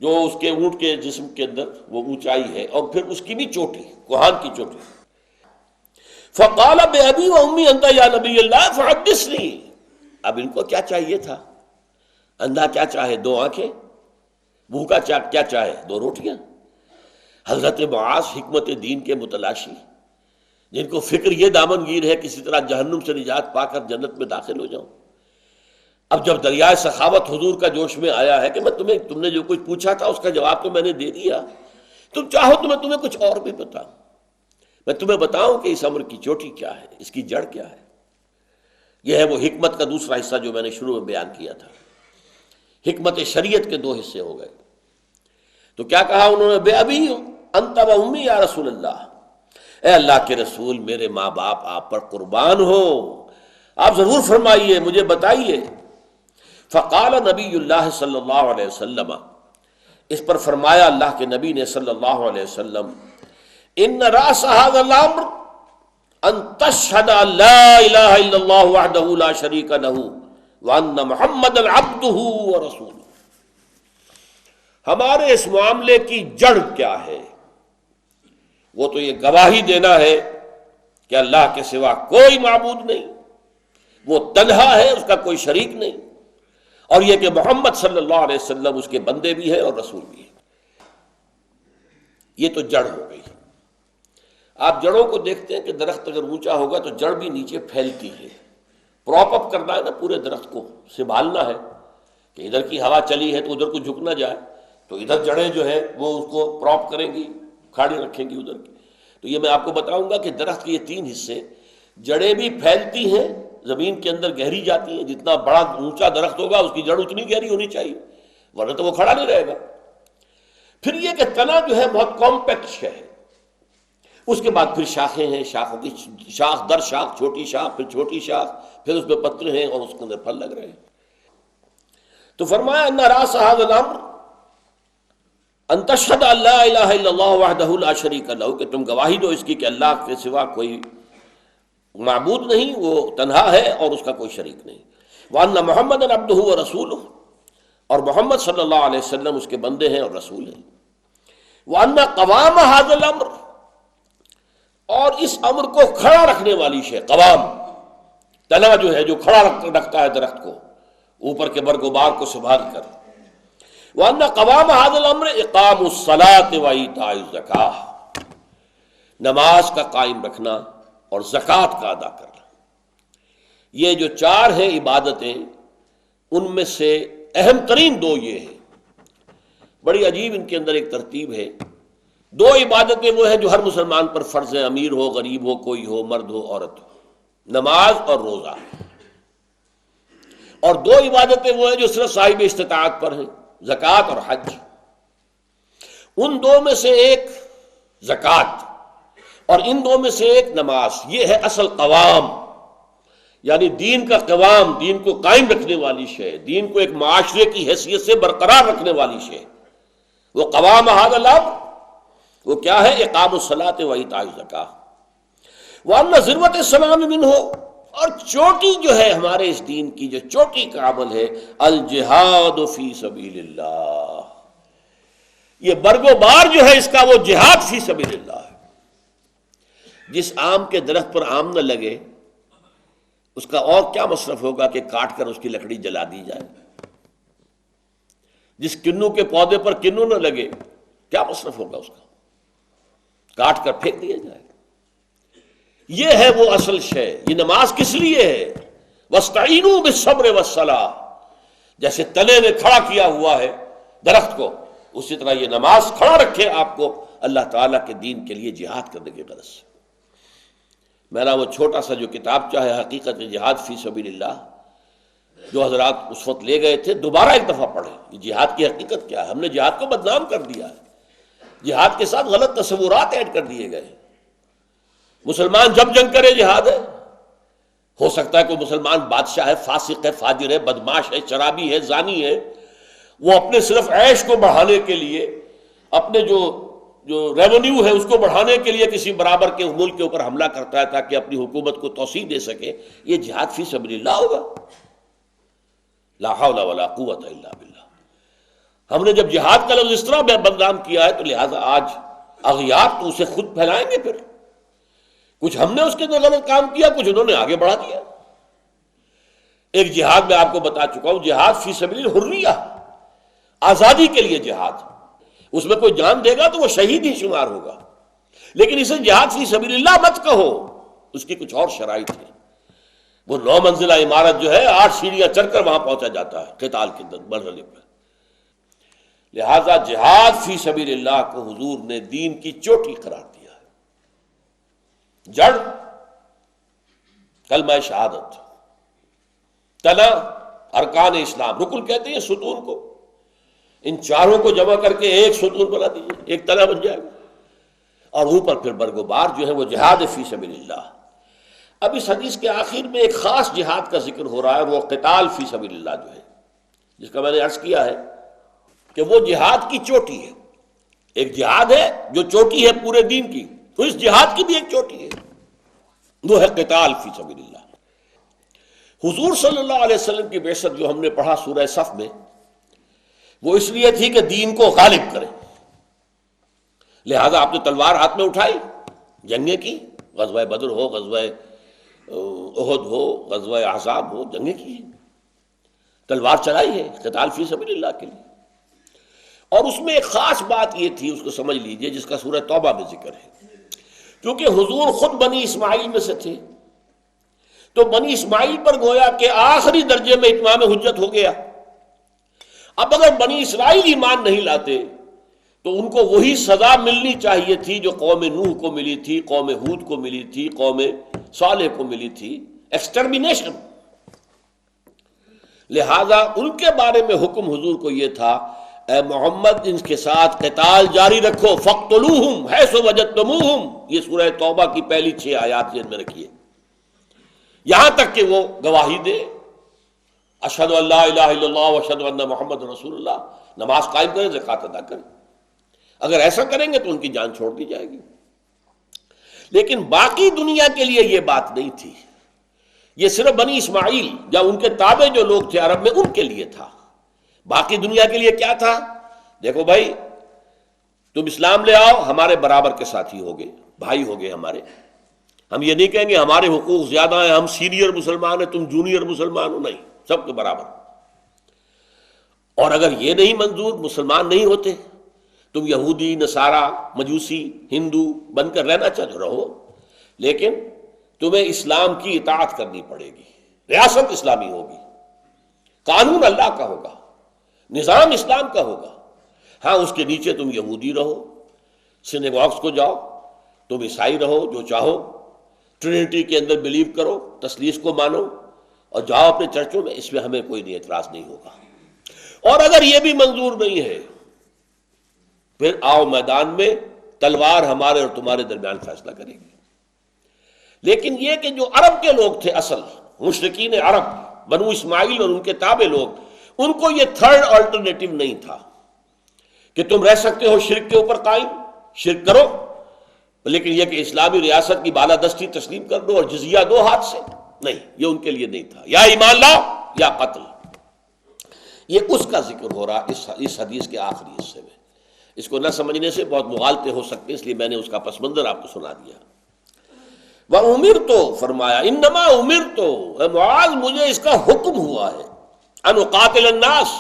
Speaker 1: جو اس کے اونٹ کے جسم کے اندر وہ اونچائی ہے، اور پھر اس کی بھی چوٹی، کوہان کی چوٹی۔ فقال بأبی و امی انت یا نبی اللہ فحدثنی، اب ان کو کیا چاہیے تھا؟ اندھا کیا چاہے؟ دو آنکھیں، بھوکا کیا چاہے؟ دو روٹیاں۔ حضرت معاذ حکمت دین کے متلاشی، جن کو فکر یہ دامن گیر ہے کسی طرح جہنم سے نجات پا کر جنت میں داخل ہو جاؤں، اب جب دریائے سخاوت حضور کا جوش میں آیا ہے کہ تم نے جو کچھ پوچھا تھا اس کا جواب تو میں نے دے دیا، تم چاہو تو میں تمہیں کچھ اور بھی بتاؤں، میں تمہیں بتاؤں کہ اس امر کی چوٹی کیا ہے، اس کی جڑ کیا ہے۔ یہ ہے وہ حکمت کا دوسرا حصہ جو میں نے شروع میں بیان کیا تھا۔ حکمت شریعت کے دو حصے ہو گئے۔ تو کیا کہا انہوں نے؟ بے ابی انت و امی یا رسول اللہ، اے اللہ کے رسول میرے ماں باپ آپ پر قربان ہو، آپ ضرور فرمائیے، مجھے بتائیے۔ فقال نبی اللہ صلی اللہ علیہ وسلم، اس پر فرمایا اللہ کے نبی نے صلی اللہ علیہ وسلم، ان راس ھذا الامر ان تشهد ان لا الہ الا اللہ وحدہ لا شریک لہ وان محمدا عبدہ ورسولہ، ہمارے اس معاملے کی جڑ کیا ہے؟ وہ تو یہ گواہی دینا ہے کہ اللہ کے سوا کوئی معبود نہیں، وہ تنہا ہے، اس کا کوئی شریک نہیں، اور یہ کہ محمد صلی اللہ علیہ وسلم اس کے بندے بھی ہیں اور رسول بھی ہیں۔ یہ تو جڑ ہو گئی۔ آپ جڑوں کو دیکھتے ہیں کہ درخت اگر اونچا ہوگا تو جڑ بھی نیچے پھیلتی ہے، پراپ اپ کرنا ہے نا، پورے درخت کو سنبھالنا ہے کہ ادھر کی ہوا چلی ہے تو ادھر کو جھک نہ جائے، تو ادھر جڑیں جو ہے وہ اس کو پراپ کریں گی، کھاڑی رکھیں گی ادھر کی۔ تو یہ میں آپ کو بتاؤں گا کہ درخت کے یہ تین حصے، جڑیں بھی پھیلتی ہیں، زمین کے اندر گہری جاتی ہیں، جتنا بڑا اونچا درخت ہوگا اس کی جڑ اتنی گہری ہونی چاہیے، ورنہ تو وہ کھڑا نہیں رہے گا۔ پھر یہ کہ تنا جو ہے بہت کمپیکٹ ہے، اس کے بعد پھر شاخیں ہیں، شاخوں کی شاخ در شاخ، چھوٹی شاخ پھر چھوٹی شاخ، پھر اس میں پتر ہیں اور اس کے اندر پھل لگ رہے ہیں۔ تو فرمایا ان راس ھذا الامر ان تشهد ان لا الہ الا اللہ وحدہ لا شریک لہ، کہ تم گواہی دو اس کی کہ اللہ کے سوا کوئی معبود نہیں، وہ تنہا ہے اور اس کا کوئی شریک نہیں، وان محمدا عبدہ ورسولہ، اور محمد صلی اللہ علیہ وسلم اس کے بندے ہیں اور رسول ہیں، وان قوام ھذا الامر، اور اس امر کو کھڑا رکھنے والی شے، قوام تنا جو ہے جو کھڑا رکھتا ہے درخت کو، اوپر کے برگ و بار کو سنبھال کر، وَأَنَّ قَوَامَ هَذَا الْأَمْرِ إِقَامُ الصَّلَاةِ وَإِيتَاءِ الزَّكَاةِ، نماز کا قائم رکھنا اور زکوٰۃ کا ادا کرنا۔ یہ جو چار ہیں عبادتیں، ان میں سے اہم ترین دو یہ ہیں۔ بڑی عجیب ان کے اندر ایک ترتیب ہے۔ دو عبادتیں وہ ہیں جو ہر مسلمان پر فرض ہیں، امیر ہو، غریب ہو، کوئی ہو، مرد ہو، عورت ہو، نماز اور روزہ۔ اور دو عبادتیں وہ ہیں جو صرف صاحب استطاعت پر ہیں، زکوٰۃ اور حج۔ ان دو میں سے ایک زکوٰۃ اور ان دو میں سے ایک نماز، یہ ہے اصل قوام، یعنی دین کا قوام، دین کو قائم رکھنے والی شے، دین کو ایک معاشرے کی حیثیت سے برقرار رکھنے والی شے۔ وہ قوام ھذا الامر وہ کیا ہے؟ اقام الصلاۃ وایتاء الزکاۃ، وان ذروۃ الصنام منہ، اور چوٹی جو ہے ہمارے اس دین کی، جو چوٹی کا عمل ہے، الجہاد فی سبیل اللہ، یہ برگ و بار جو ہے اس کا، وہ جہاد فی سبیل اللہ ہے۔ جس آم کے درخت پر آم نہ لگے اس کا اور کیا مصرف ہوگا کہ کاٹ کر اس کی لکڑی جلا دی جائے؟ جس کنو کے پودے پر کنو نہ لگے کیا مصرف ہوگا اس کا؟ کاٹ کر پھینک دیا جائے۔ یہ ہے وہ اصل شے۔ یہ نماز کس لیے ہے؟ وَاسْتَعِینُوا بِالصَّبْرِ وَالصَّلَاةِ، جیسے تنے نے کھڑا کیا ہوا ہے درخت کو، اسی طرح یہ نماز کھڑا رکھے آپ کو اللہ تعالیٰ کے دین کے لیے جہاد کرنے کی غرض سے۔ میرا وہ چھوٹا سا جو کتاب چاہے حقیقت جہاد فی سبیل اللہ، جو حضرات اس وقت لے گئے تھے، دوبارہ ایک دفعہ پڑھیں یہ جہاد کی حقیقت کیا ہے۔ ہم نے جہاد کو بدنام کر دیا ہے، جہاد کے ساتھ غلط تصورات ایڈ کر دیے گئے۔ مسلمان جب جنگ کرے جہاد ہے، ہو سکتا ہے کوئی مسلمان بادشاہ ہے، فاسق ہے، فاجر ہے، بدماش ہے، شرابی ہے، زانی ہے، وہ اپنے صرف عیش کو بڑھانے کے لیے، اپنے جو ریونیو ہے اس کو بڑھانے کے لیے کسی برابر کے ملک کے اوپر حملہ کرتا ہے تاکہ اپنی حکومت کو توسیع دے سکے، یہ جہاد فی سبیل اللہ ہوگا؟ لا حول ولا قوت الا باللہ۔ ہم نے جب جہاد کا لفظ اس طرح بدنام کیا ہے تو لہٰذا آج اغیار تو اسے خود پھیلائیں گے۔ پھر کچھ ہم نے اس کے اندر غلط کام کیا، کچھ انہوں نے آگے بڑھا دیا۔ ایک جہاد میں آپ کو بتا چکا ہوں، جہاد فی سبیل الحریہ، آزادی کے لیے جہاد، اس میں کوئی جان دے گا تو وہ شہید ہی شمار ہوگا، لیکن اسے جہاد فی سبیل اللہ مت کہو، اس کی کچھ اور شرائط ہے۔ وہ 9 منزلہ عمارت جو ہے 8 سیڑھیاں چڑھ کر وہاں پہنچا جاتا ہے قتال کے مرحلے پر۔ لہذا جہاد فی سبیل اللہ کو حضور نے دین کی چوٹی قرار دیا ہے۔ جڑ کلمہ شہادت، تنا ارکان اسلام، رکن کہتے ہیں ستون کو، ان چاروں کو جمع کر کے ایک ستون بنا دیجیے، ایک تنا بن جائے گا، اور اوپر پھر برگوبار جو ہے وہ جہاد فی سبیل اللہ۔ اب اس حدیث کے آخر میں ایک خاص جہاد کا ذکر ہو رہا ہے، اور وہ قتال فی سبیل اللہ جو ہے، جس کا میں نے عرض کیا ہے کہ وہ جہاد کی چوٹی ہے۔ ایک جہاد ہے جو چوٹی ہے پورے دین کی، تو اس جہاد کی بھی ایک چوٹی ہے، وہ ہے قتال فی سبیل اللہ۔ حضور صلی اللہ علیہ وسلم کی بعثت جو ہم نے پڑھا سورہ صف میں، وہ اس لیے تھی کہ دین کو غالب کرے، لہذا آپ نے تلوار ہاتھ میں اٹھائی، جنگیں کی، غزوہ بدر ہو، غزوہ احد ہو، غزوہ احزاب ہو، جنگیں کی ہیں، تلوار چلائی ہے قتال فی سبیل اللہ کے لیے۔ اور اس میں ایک خاص بات یہ تھی، اس کو سمجھ لیجئے، جس کا سورہ توبہ میں ذکر ہے، کیونکہ حضور خود بنی اسماعیل میں سے تھے، تو بنی اسماعیل پر گویا کہ آخری درجے میں اتمام حجت ہو گیا۔ اب اگر بنی اسرائیل ایمان نہیں لاتے تو ان کو وہی سزا ملنی چاہیے تھی جو قوم نوح کو ملی تھی، قوم ہود کو ملی تھی، قوم صالح کو ملی تھی، ایکسٹرمینیشن۔ لہذا ان کے بارے میں حکم حضور کو یہ تھا، اے محمد ان کے ساتھ قتال جاری رکھو، فَاقْتُلُوهُمْ حَيْثُ وَجَدتُّمُوهُمْ، یہ سورہ توبہ کی پہلی 6 آیات ذہن میں رکھیے، یہاں تک کہ وہ گواہی دے، اشہد ان لا الہ الا اللہ واشہد ان محمد رسول اللہ، نماز قائم کریں، زکوٰۃ ادا کریں۔ اگر ایسا کریں گے تو ان کی جان چھوڑ دی جائے گی۔ لیکن باقی دنیا کے لیے یہ بات نہیں تھی، یہ صرف بنی اسماعیل یا ان کے تابع جو لوگ تھے عرب میں ان کے لیے تھا۔ باقی دنیا کے لیے کیا تھا؟ دیکھو بھائی، تم اسلام لے آؤ، ہمارے برابر کے ساتھی ہوگے، بھائی ہوگے ہمارے، ہم یہ نہیں کہیں گے ہمارے حقوق زیادہ ہیں، ہم سینئر مسلمان ہیں، تم جونیئر مسلمان ہو، نہیں، سب کے برابر۔ اور اگر یہ نہیں منظور، مسلمان نہیں ہوتے، تم یہودی، نصارہ، مجوسی، ہندو بن کر رہنا چاہتے رہو، لیکن تمہیں اسلام کی اطاعت کرنی پڑے گی، ریاست اسلامی ہوگی، قانون اللہ کا ہوگا، نظام اسلام کا ہوگا۔ ہاں اس کے نیچے تم یہودی رہو، سینیگاگس کو جاؤ، تم عیسائی رہو، جو چاہو، ٹرینٹی کے اندر بلیو کرو، تثلیث کو مانو، اور جاؤ اپنے چرچوں میں، اس میں ہمیں کوئی اعتراض نہیں ہوگا۔ اور اگر یہ بھی منظور نہیں ہے، پھر آؤ میدان میں، تلوار ہمارے اور تمہارے درمیان فیصلہ کرے گی۔ لیکن یہ کہ جو عرب کے لوگ تھے، اصل مشرکین عرب، بنو اسماعیل اور ان کے تابع لوگ، ان کو یہ تھرڈ آلٹرنیٹو نہیں تھا کہ تم رہ سکتے ہو شرک کے اوپر قائم، شرک کرو، لیکن یہ کہ اسلامی ریاست کی بالادستی تسلیم کر دو اور جزیہ دو ہاتھ سے، نہیں، یہ ان کے لیے نہیں تھا، یا ایمان لاؤ یا قتل۔ یہ اس کا ذکر ہو رہا اس حدیث کے آخری حصے میں۔ اس کو نہ سمجھنے سے بہت مغالطے ہو سکتے ہیں، اس لیے میں نے اس کا پس منظر آپ کو سنا دیا۔ وَأُمِرْتُ، فرمایا، انما امرت، اے معاذ مجھے اس کا حکم ہوا ہے، ان اقاتل الناس،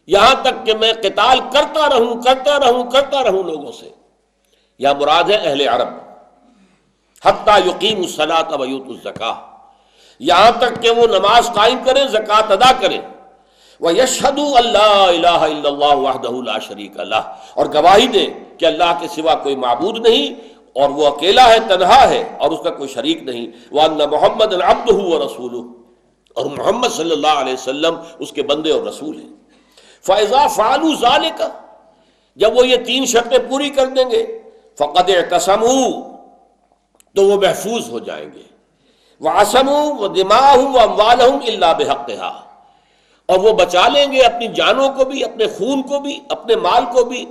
Speaker 1: یہاں تک کہ میں قتال کرتا رہوں لوگوں سے، یا مراد ہے اہل عرب، حتی یقیموا الصلاۃ ویؤتوا الزکاۃ، یہاں تک کہ وہ نماز قائم کریں، زکوٰۃ ادا کریں، وَيَشْهَدُوا أَن لَّا إِلَٰهَ إِلَّا اللَّهُ وَحْدَهُ لَا شَرِيكَ لَهُ، اور گواہی دے کہ اللہ کے سوا کوئی معبود نہیں اور وہ اکیلا ہے، تنہا ہے اور اس کا کوئی شریک نہیں، وَأَنَّ مُحَمَّدًا عَبْدُهُ وَرَسُولُهُ، اور محمد صلی اللہ علیہ وسلم اس کے بندے اور رسول ہیں۔ فَإِذَا فَعَلُوا ذَلِكَ، جب وہ یہ تین شرطیں پوری کر دیں گے، فَقَدْ اعْتَصَمُوا، تو وہ محفوظ ہو جائیں گے، وَعَصَمُوا وَدِمَاءَهُمْ وَأَمْوَالَهُمْ إِلَّا بِحَقِّهَا، اور وہ بچا لیں گے اپنی جانوں کو بھی، اپنے خون کو بھی، اپنے مال کو بھی،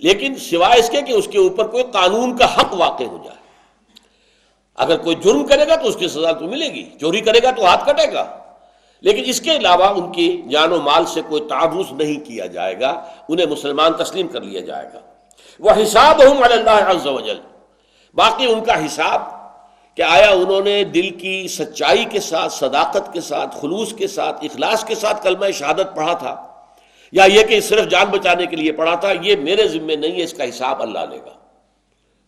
Speaker 1: لیکن سوائے اس کے کہ اس کے اوپر کوئی قانون کا حق واقع ہو جائے۔ اگر کوئی جرم کرے گا تو اس کی سزا تو ملے گی، چوری کرے گا تو ہاتھ کٹے گا، لیکن اس کے علاوہ ان کی جان و مال سے کوئی تعرض نہیں کیا جائے گا، انہیں مسلمان تسلیم کر لیا جائے گا۔ وَحِسَابُهُمْ عَلَى اللَّهِ عَزَّ وَجَلَّ، باقی ان کا حساب کہ آیا انہوں نے دل کی سچائی کے ساتھ، صداقت کے ساتھ، خلوص کے ساتھ، اخلاص کے ساتھ کلمہ شہادت پڑھا تھا، یا یہ کہ صرف جان بچانے کے لیے پڑھا تھا، یہ میرے ذمے نہیں ہے، اس کا حساب اللہ لے گا۔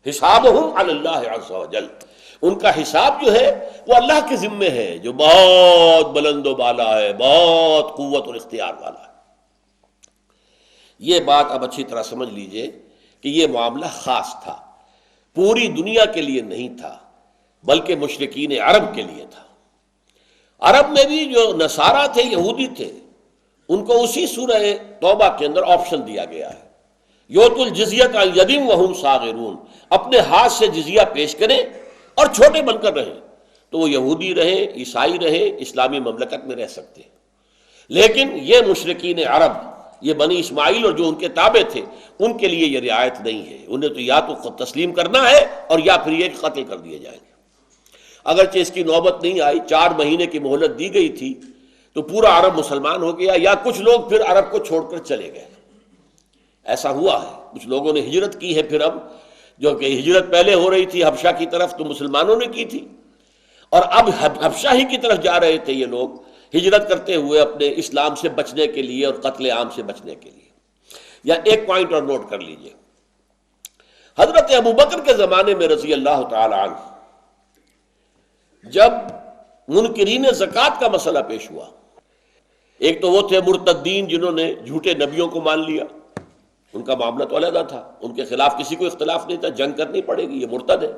Speaker 1: حسابہم علی اللہ عز وجل، ان کا حساب جو ہے وہ اللہ کے ذمے ہے، جو بہت بلند و بالا ہے، بہت قوت اور اختیار والا ہے۔ یہ بات اب اچھی طرح سمجھ لیجئے کہ یہ معاملہ خاص تھا، پوری دنیا کے لیے نہیں تھا، بلکہ مشرکین عرب کے لیے تھا۔ عرب میں بھی جو نصارہ تھے، یہودی تھے، ان کو اسی سورہ توبہ کے اندر آپشن دیا گیا ہے، یؤتوا الجزیۃ عن ید وہم صاغرون، اپنے ہاتھ سے جزیہ پیش کریں اور چھوٹے بن کر رہیں، تو وہ یہودی رہے، عیسائی رہے، اسلامی مملکت میں رہ سکتے ہیں۔ لیکن یہ مشرکین عرب، یہ بنی اسماعیل اور جو ان کے تابع تھے، ان کے لیے یہ رعایت نہیں ہے، انہیں تو یا تو تسلیم کرنا ہے اور یا پھر یہ قتل کر دیے جائیں گے۔ اگرچہ اس کی نوبت نہیں آئی، 4 مہینے کی مہلت دی گئی تھی تو پورا عرب مسلمان ہو گیا، یا کچھ لوگ پھر عرب کو چھوڑ کر چلے گئے، ایسا ہوا ہے۔ کچھ لوگوں نے ہجرت کی ہے پھر، اب جو کہ ہجرت پہلے ہو رہی تھی حبشہ کی طرف تو مسلمانوں نے کی تھی، اور اب حبشہ ہی کی طرف جا رہے تھے یہ لوگ ہجرت کرتے ہوئے اپنے اسلام سے بچنے کے لیے اور قتل عام سے بچنے کے لیے۔ یا ایک پوائنٹ اور نوٹ کر لیجئے، حضرت ابوبکر کے زمانے میں رضی اللہ تعالی عنہ، جب منکرین زکوٰۃ کا مسئلہ پیش ہوا، ایک تو وہ تھے مرتدین جنہوں نے جھوٹے نبیوں کو مان لیا، ان کا معاملہ تو علیحدہ تھا، ان کے خلاف کسی کو اختلاف نہیں تھا، جنگ کرنی پڑے گی، یہ مرتد ہے۔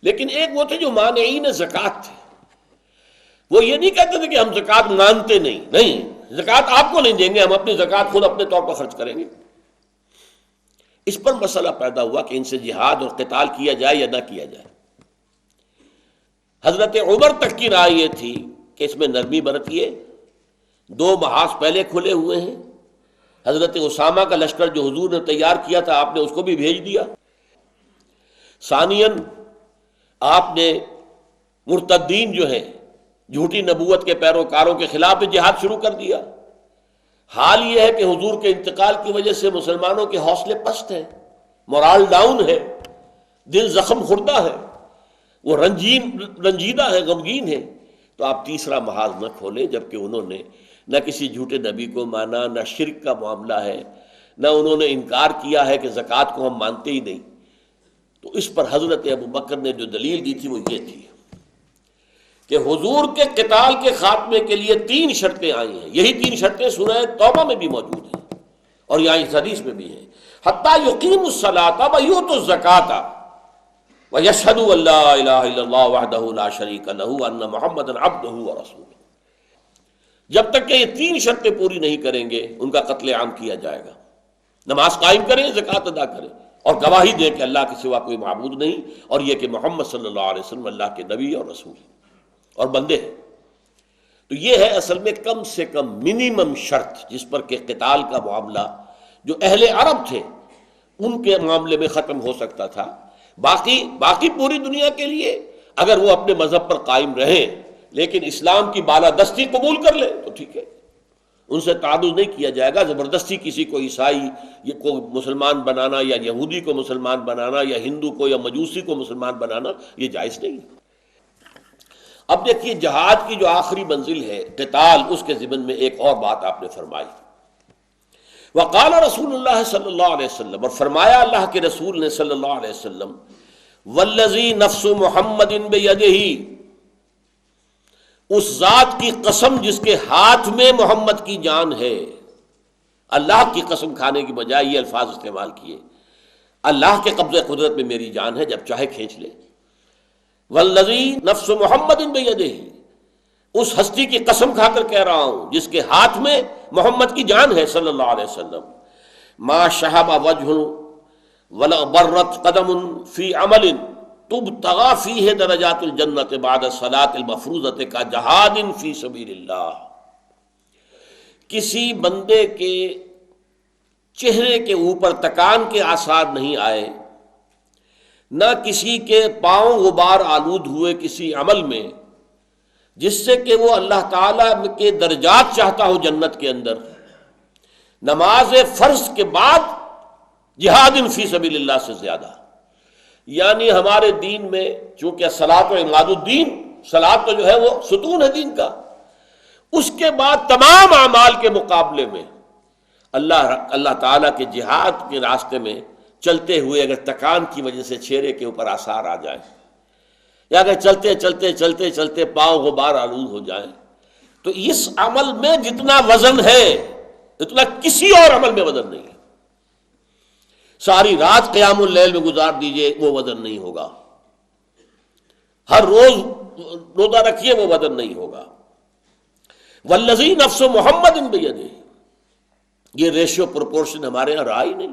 Speaker 1: لیکن ایک وہ تھے جو مانعین زکوٰۃ تھے، وہ یہ نہیں کہتے تھے کہ ہم زکوٰۃ مانتے نہیں، زکوٰۃ آپ کو نہیں دیں گے، ہم اپنی زکوٰۃ خود اپنے طور پر خرچ کریں گے۔ اس پر مسئلہ پیدا ہوا کہ ان سے جہاد اور قتال کیا جائے یا نہ کیا جائے۔ حضرت عمر تک کی رائے یہ تھی کہ اس میں نرمی برتیے، 2 محاذ پہلے کھلے ہوئے ہیں، حضرت اسامہ کا لشکر جو حضور نے تیار کیا تھا آپ نے اس کو بھی بھیج دیا، ثانیاً آپ نے مرتدین جو ہیں جھوٹی نبوت کے پیروکاروں کے خلاف بھی جہاد شروع کر دیا۔ حال یہ ہے کہ حضور کے انتقال کی وجہ سے مسلمانوں کے حوصلے پست ہیں، مورال ڈاؤن ہے، دل زخم خوردہ ہے، وہ رنجیدہ ہے، غمگین ہے، تو آپ تیسرا محاذ نہ کھولیں، جبکہ انہوں نے نہ کسی جھوٹے نبی کو مانا، نہ شرک کا معاملہ ہے، نہ انہوں نے انکار کیا ہے کہ زکوٰۃ کو ہم مانتے ہی نہیں۔ تو اس پر حضرت ابوبکر نے جو دلیل دی تھی وہ یہ تھی کہ حضور کے قتال کے خاتمے کے لیے 3 شرطیں آئی ہیں، یہی 3 شرطیں سورہ توبہ میں بھی موجود ہیں اور یہاں اس حدیث میں بھی ہیں، حتیٰ یقیموا الصلاۃ ویؤتوا الزکاۃ وَيَشْهَدُوا أَن لَّا إِلَٰهَ إِلَّا اللَّهُ وَحْدَهُ لَا شَرِيكَ لَهُ وَأَنَّ مُحَمَّدًا عَبْدُهُ وَرَسُولُهُ۔ جب تک کہ یہ 3 شرطیں پوری نہیں کریں گے ان کا قتل عام کیا جائے گا۔ نماز قائم کریں، زکوٰۃ ادا کریں، اور گواہی دیں کہ اللہ کے سوا کوئی معبود نہیں، اور یہ کہ محمد صلی اللہ علیہ وسلم اللہ کے نبی اور رسول اور بندے ہیں۔ تو یہ ہے اصل میں کم سے کم منیمم شرط جس پر کہ قتال کا معاملہ جو اہل عرب تھے ان کے معاملے میں ختم ہو سکتا تھا۔ باقی پوری دنیا کے لیے اگر وہ اپنے مذہب پر قائم رہیں لیکن اسلام کی بالادستی قبول کر لیں تو ٹھیک ہے، ان سے تعارض نہیں کیا جائے گا۔ زبردستی کسی کو عیسائی کو مسلمان بنانا، یا یہودی کو مسلمان بنانا، یا ہندو کو یا مجوسی کو مسلمان بنانا، یہ جائز نہیں۔ اب دیکھیے جہاد کی جو آخری منزل ہے قتال، اس کے ضمن میں ایک اور بات آپ نے فرمائی، وقال رسول اللہ صلی اللہ علیہ وسلم، اور فرمایا اللہ کے رسول نے صلی اللہ علیہ وسلم، والذی نفس محمد بیدہ، اس ذات کی قسم جس کے ہاتھ میں محمد کی جان ہے. اللہ کی قسم کھانے کی بجائے یہ الفاظ استعمال کیے، اللہ کے قبضہ قدرت میں میری جان ہے، جب چاہے کھینچ لے. والذی نفس محمد بیدہ، اس ہستی کی قسم کھا کر کہہ رہا ہوں جس کے ہاتھ میں محمد کی جان ہے صلی اللہ علیہ وسلم. ما شہب وجہ ولا برت قدم فی عمل تبتغى فیہ درجات الجنت بعد الصلاۃ المفروضۃ کا جہاد فی سبیل اللہ. کسی بندے کے چہرے کے اوپر تکان کے آثار نہیں آئے، نہ کسی کے پاؤں غبار آلود ہوئے کسی عمل میں جس سے کہ وہ اللہ تعالیٰ کے درجات چاہتا ہو جنت کے اندر. نماز فرض کے بعد جہاد فی سبیل اللہ سے زیادہ. یعنی ہمارے دین میں چونکہ صلاۃ و عماد الدین، صلاۃ تو جو ہے وہ ستون ہے دین کا، اس کے بعد تمام اعمال کے مقابلے میں اللہ تعالیٰ کے جہاد کے راستے میں چلتے ہوئے اگر تکان کی وجہ سے چہرے کے اوپر آثار آ جائیں، یا اگر چلتے چلتے چلتے چلتے پاؤں غبار آلود ہو جائیں، تو اس عمل میں جتنا وزن ہے اتنا کسی اور عمل میں وزن نہیں ہے. ساری رات قیام اللیل میں گزار دیجئے وہ وزن نہیں ہوگا، ہر روز روزہ رکھیے وہ وزن نہیں ہوگا. والذی نفس محمد بیدہ، یہ ریشیو پروپورشن ہمارے یہاں رہا ہی نہیں.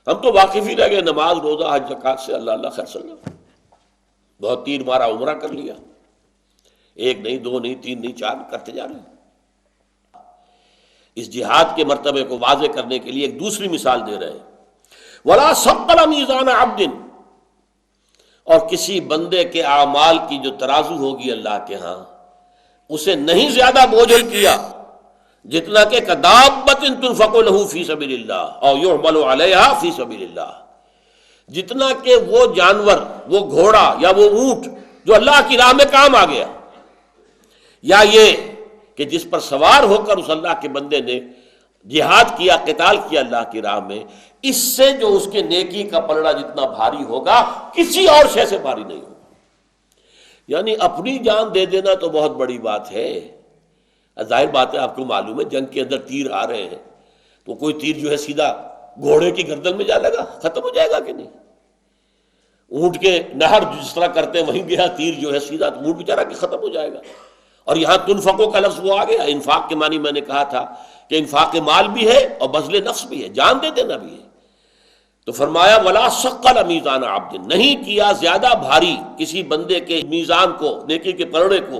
Speaker 1: ہم تو واقف ہی رہ گئے نماز روزہ حج زکوٰۃ سے، اللہ اللہ خیر صلی اللہ، بہت تیر مارا عمرہ کر لیا، ایک نہیں دو نہیں تین نہیں چار کرتے جا رہے ہیں. اس جہاد کے مرتبے کو واضح کرنے کے لیے ایک دوسری مثال دے رہے ہیں. وَلَا ثَقَّلَ مِيزَانَ عَبْدٍ، اور کسی بندے کے اعمال کی جو ترازو ہوگی اللہ کے ہاں، اسے نہیں زیادہ بوجھل کیا جتنا کہ کدابۃ تنفق لہ فی سبیل اللہ اور یحمل علیہا فی سبیل اللہ، جتنا کہ وہ جانور، وہ گھوڑا یا وہ اونٹ جو اللہ کی راہ میں کام آ گیا، یا یہ کہ جس پر سوار ہو کر اس اللہ کے بندے نے جہاد کیا، قتال کیا اللہ کی راہ میں، اس سے جو اس کے نیکی کا پلڑا جتنا بھاری ہوگا کسی اور شے سے بھاری نہیں ہوگا. یعنی اپنی جان دے دینا تو بہت بڑی بات ہے. ظاہر بات ہے، آپ کو معلوم ہے جنگ کے اندر تیر آ رہے ہیں تو کوئی تیر جو ہے سیدھا گھوڑے کی گردن میں جا لگا، ختم ہو جائے گا کہ نہیں. اونٹ کے نہر جس طرح کرتے وہیں گیا تیر جو ہے سیدھا، تو اونٹ بیچارہ کہ ختم ہو جائے گا. اور یہاں تنفقوں کا لفظ وہ آ گیا، انفاق کے معنی میں نے کہا تھا کہ انفاق مال بھی ہے اور بذل نفس بھی ہے، جان دے دینا بھی ہے. تو فرمایا ولا ثقل میزان عبد، نہیں کیا زیادہ بھاری کسی بندے کے میزان کو، نیکی کے پلڑے کو،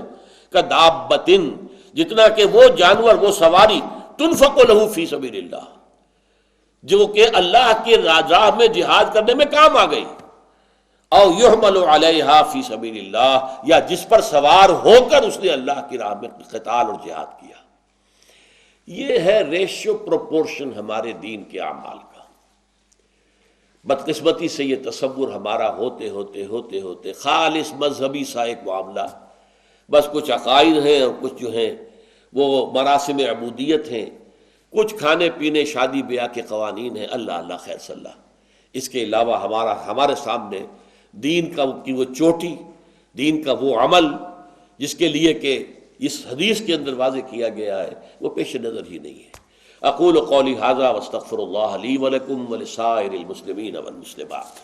Speaker 1: کدابۃ، جتنا کہ وہ جانور، وہ سواری، تنفق لہ فی سبیل اللہ، جو کہ اللہ کے راہ میں جہاد کرنے میں کام آ گئی، او یحمل علیہا فی سبیل اللہ، یا جس پر سوار ہو کر اس نے اللہ کی راہ میں قتال اور جہاد کیا. یہ ہے ریشیو پروپورشن ہمارے دین کے اعمال کا. بدقسمتی سے یہ تصور ہمارا ہوتے ہوتے ہوتے ہوتے خالص مذہبی سا ایک معاملہ، بس کچھ عقائد ہیں اور کچھ جو ہیں وہ مراسم عبودیت ہیں، کچھ کھانے پینے شادی بیاہ کے قوانین ہیں، اللہ اللہ خیر صلی اللہ. اس کے علاوہ ہمارے سامنے دین کی وہ چوٹی، دین کا وہ عمل جس کے لیے کہ اس حدیث کے اندر واضح کیا گیا ہے، وہ پیش نظر ہی نہیں ہے. اقول قولی ھذا واستغفر اللہ لی ولکم ولسائر المسلمین والمسلمات.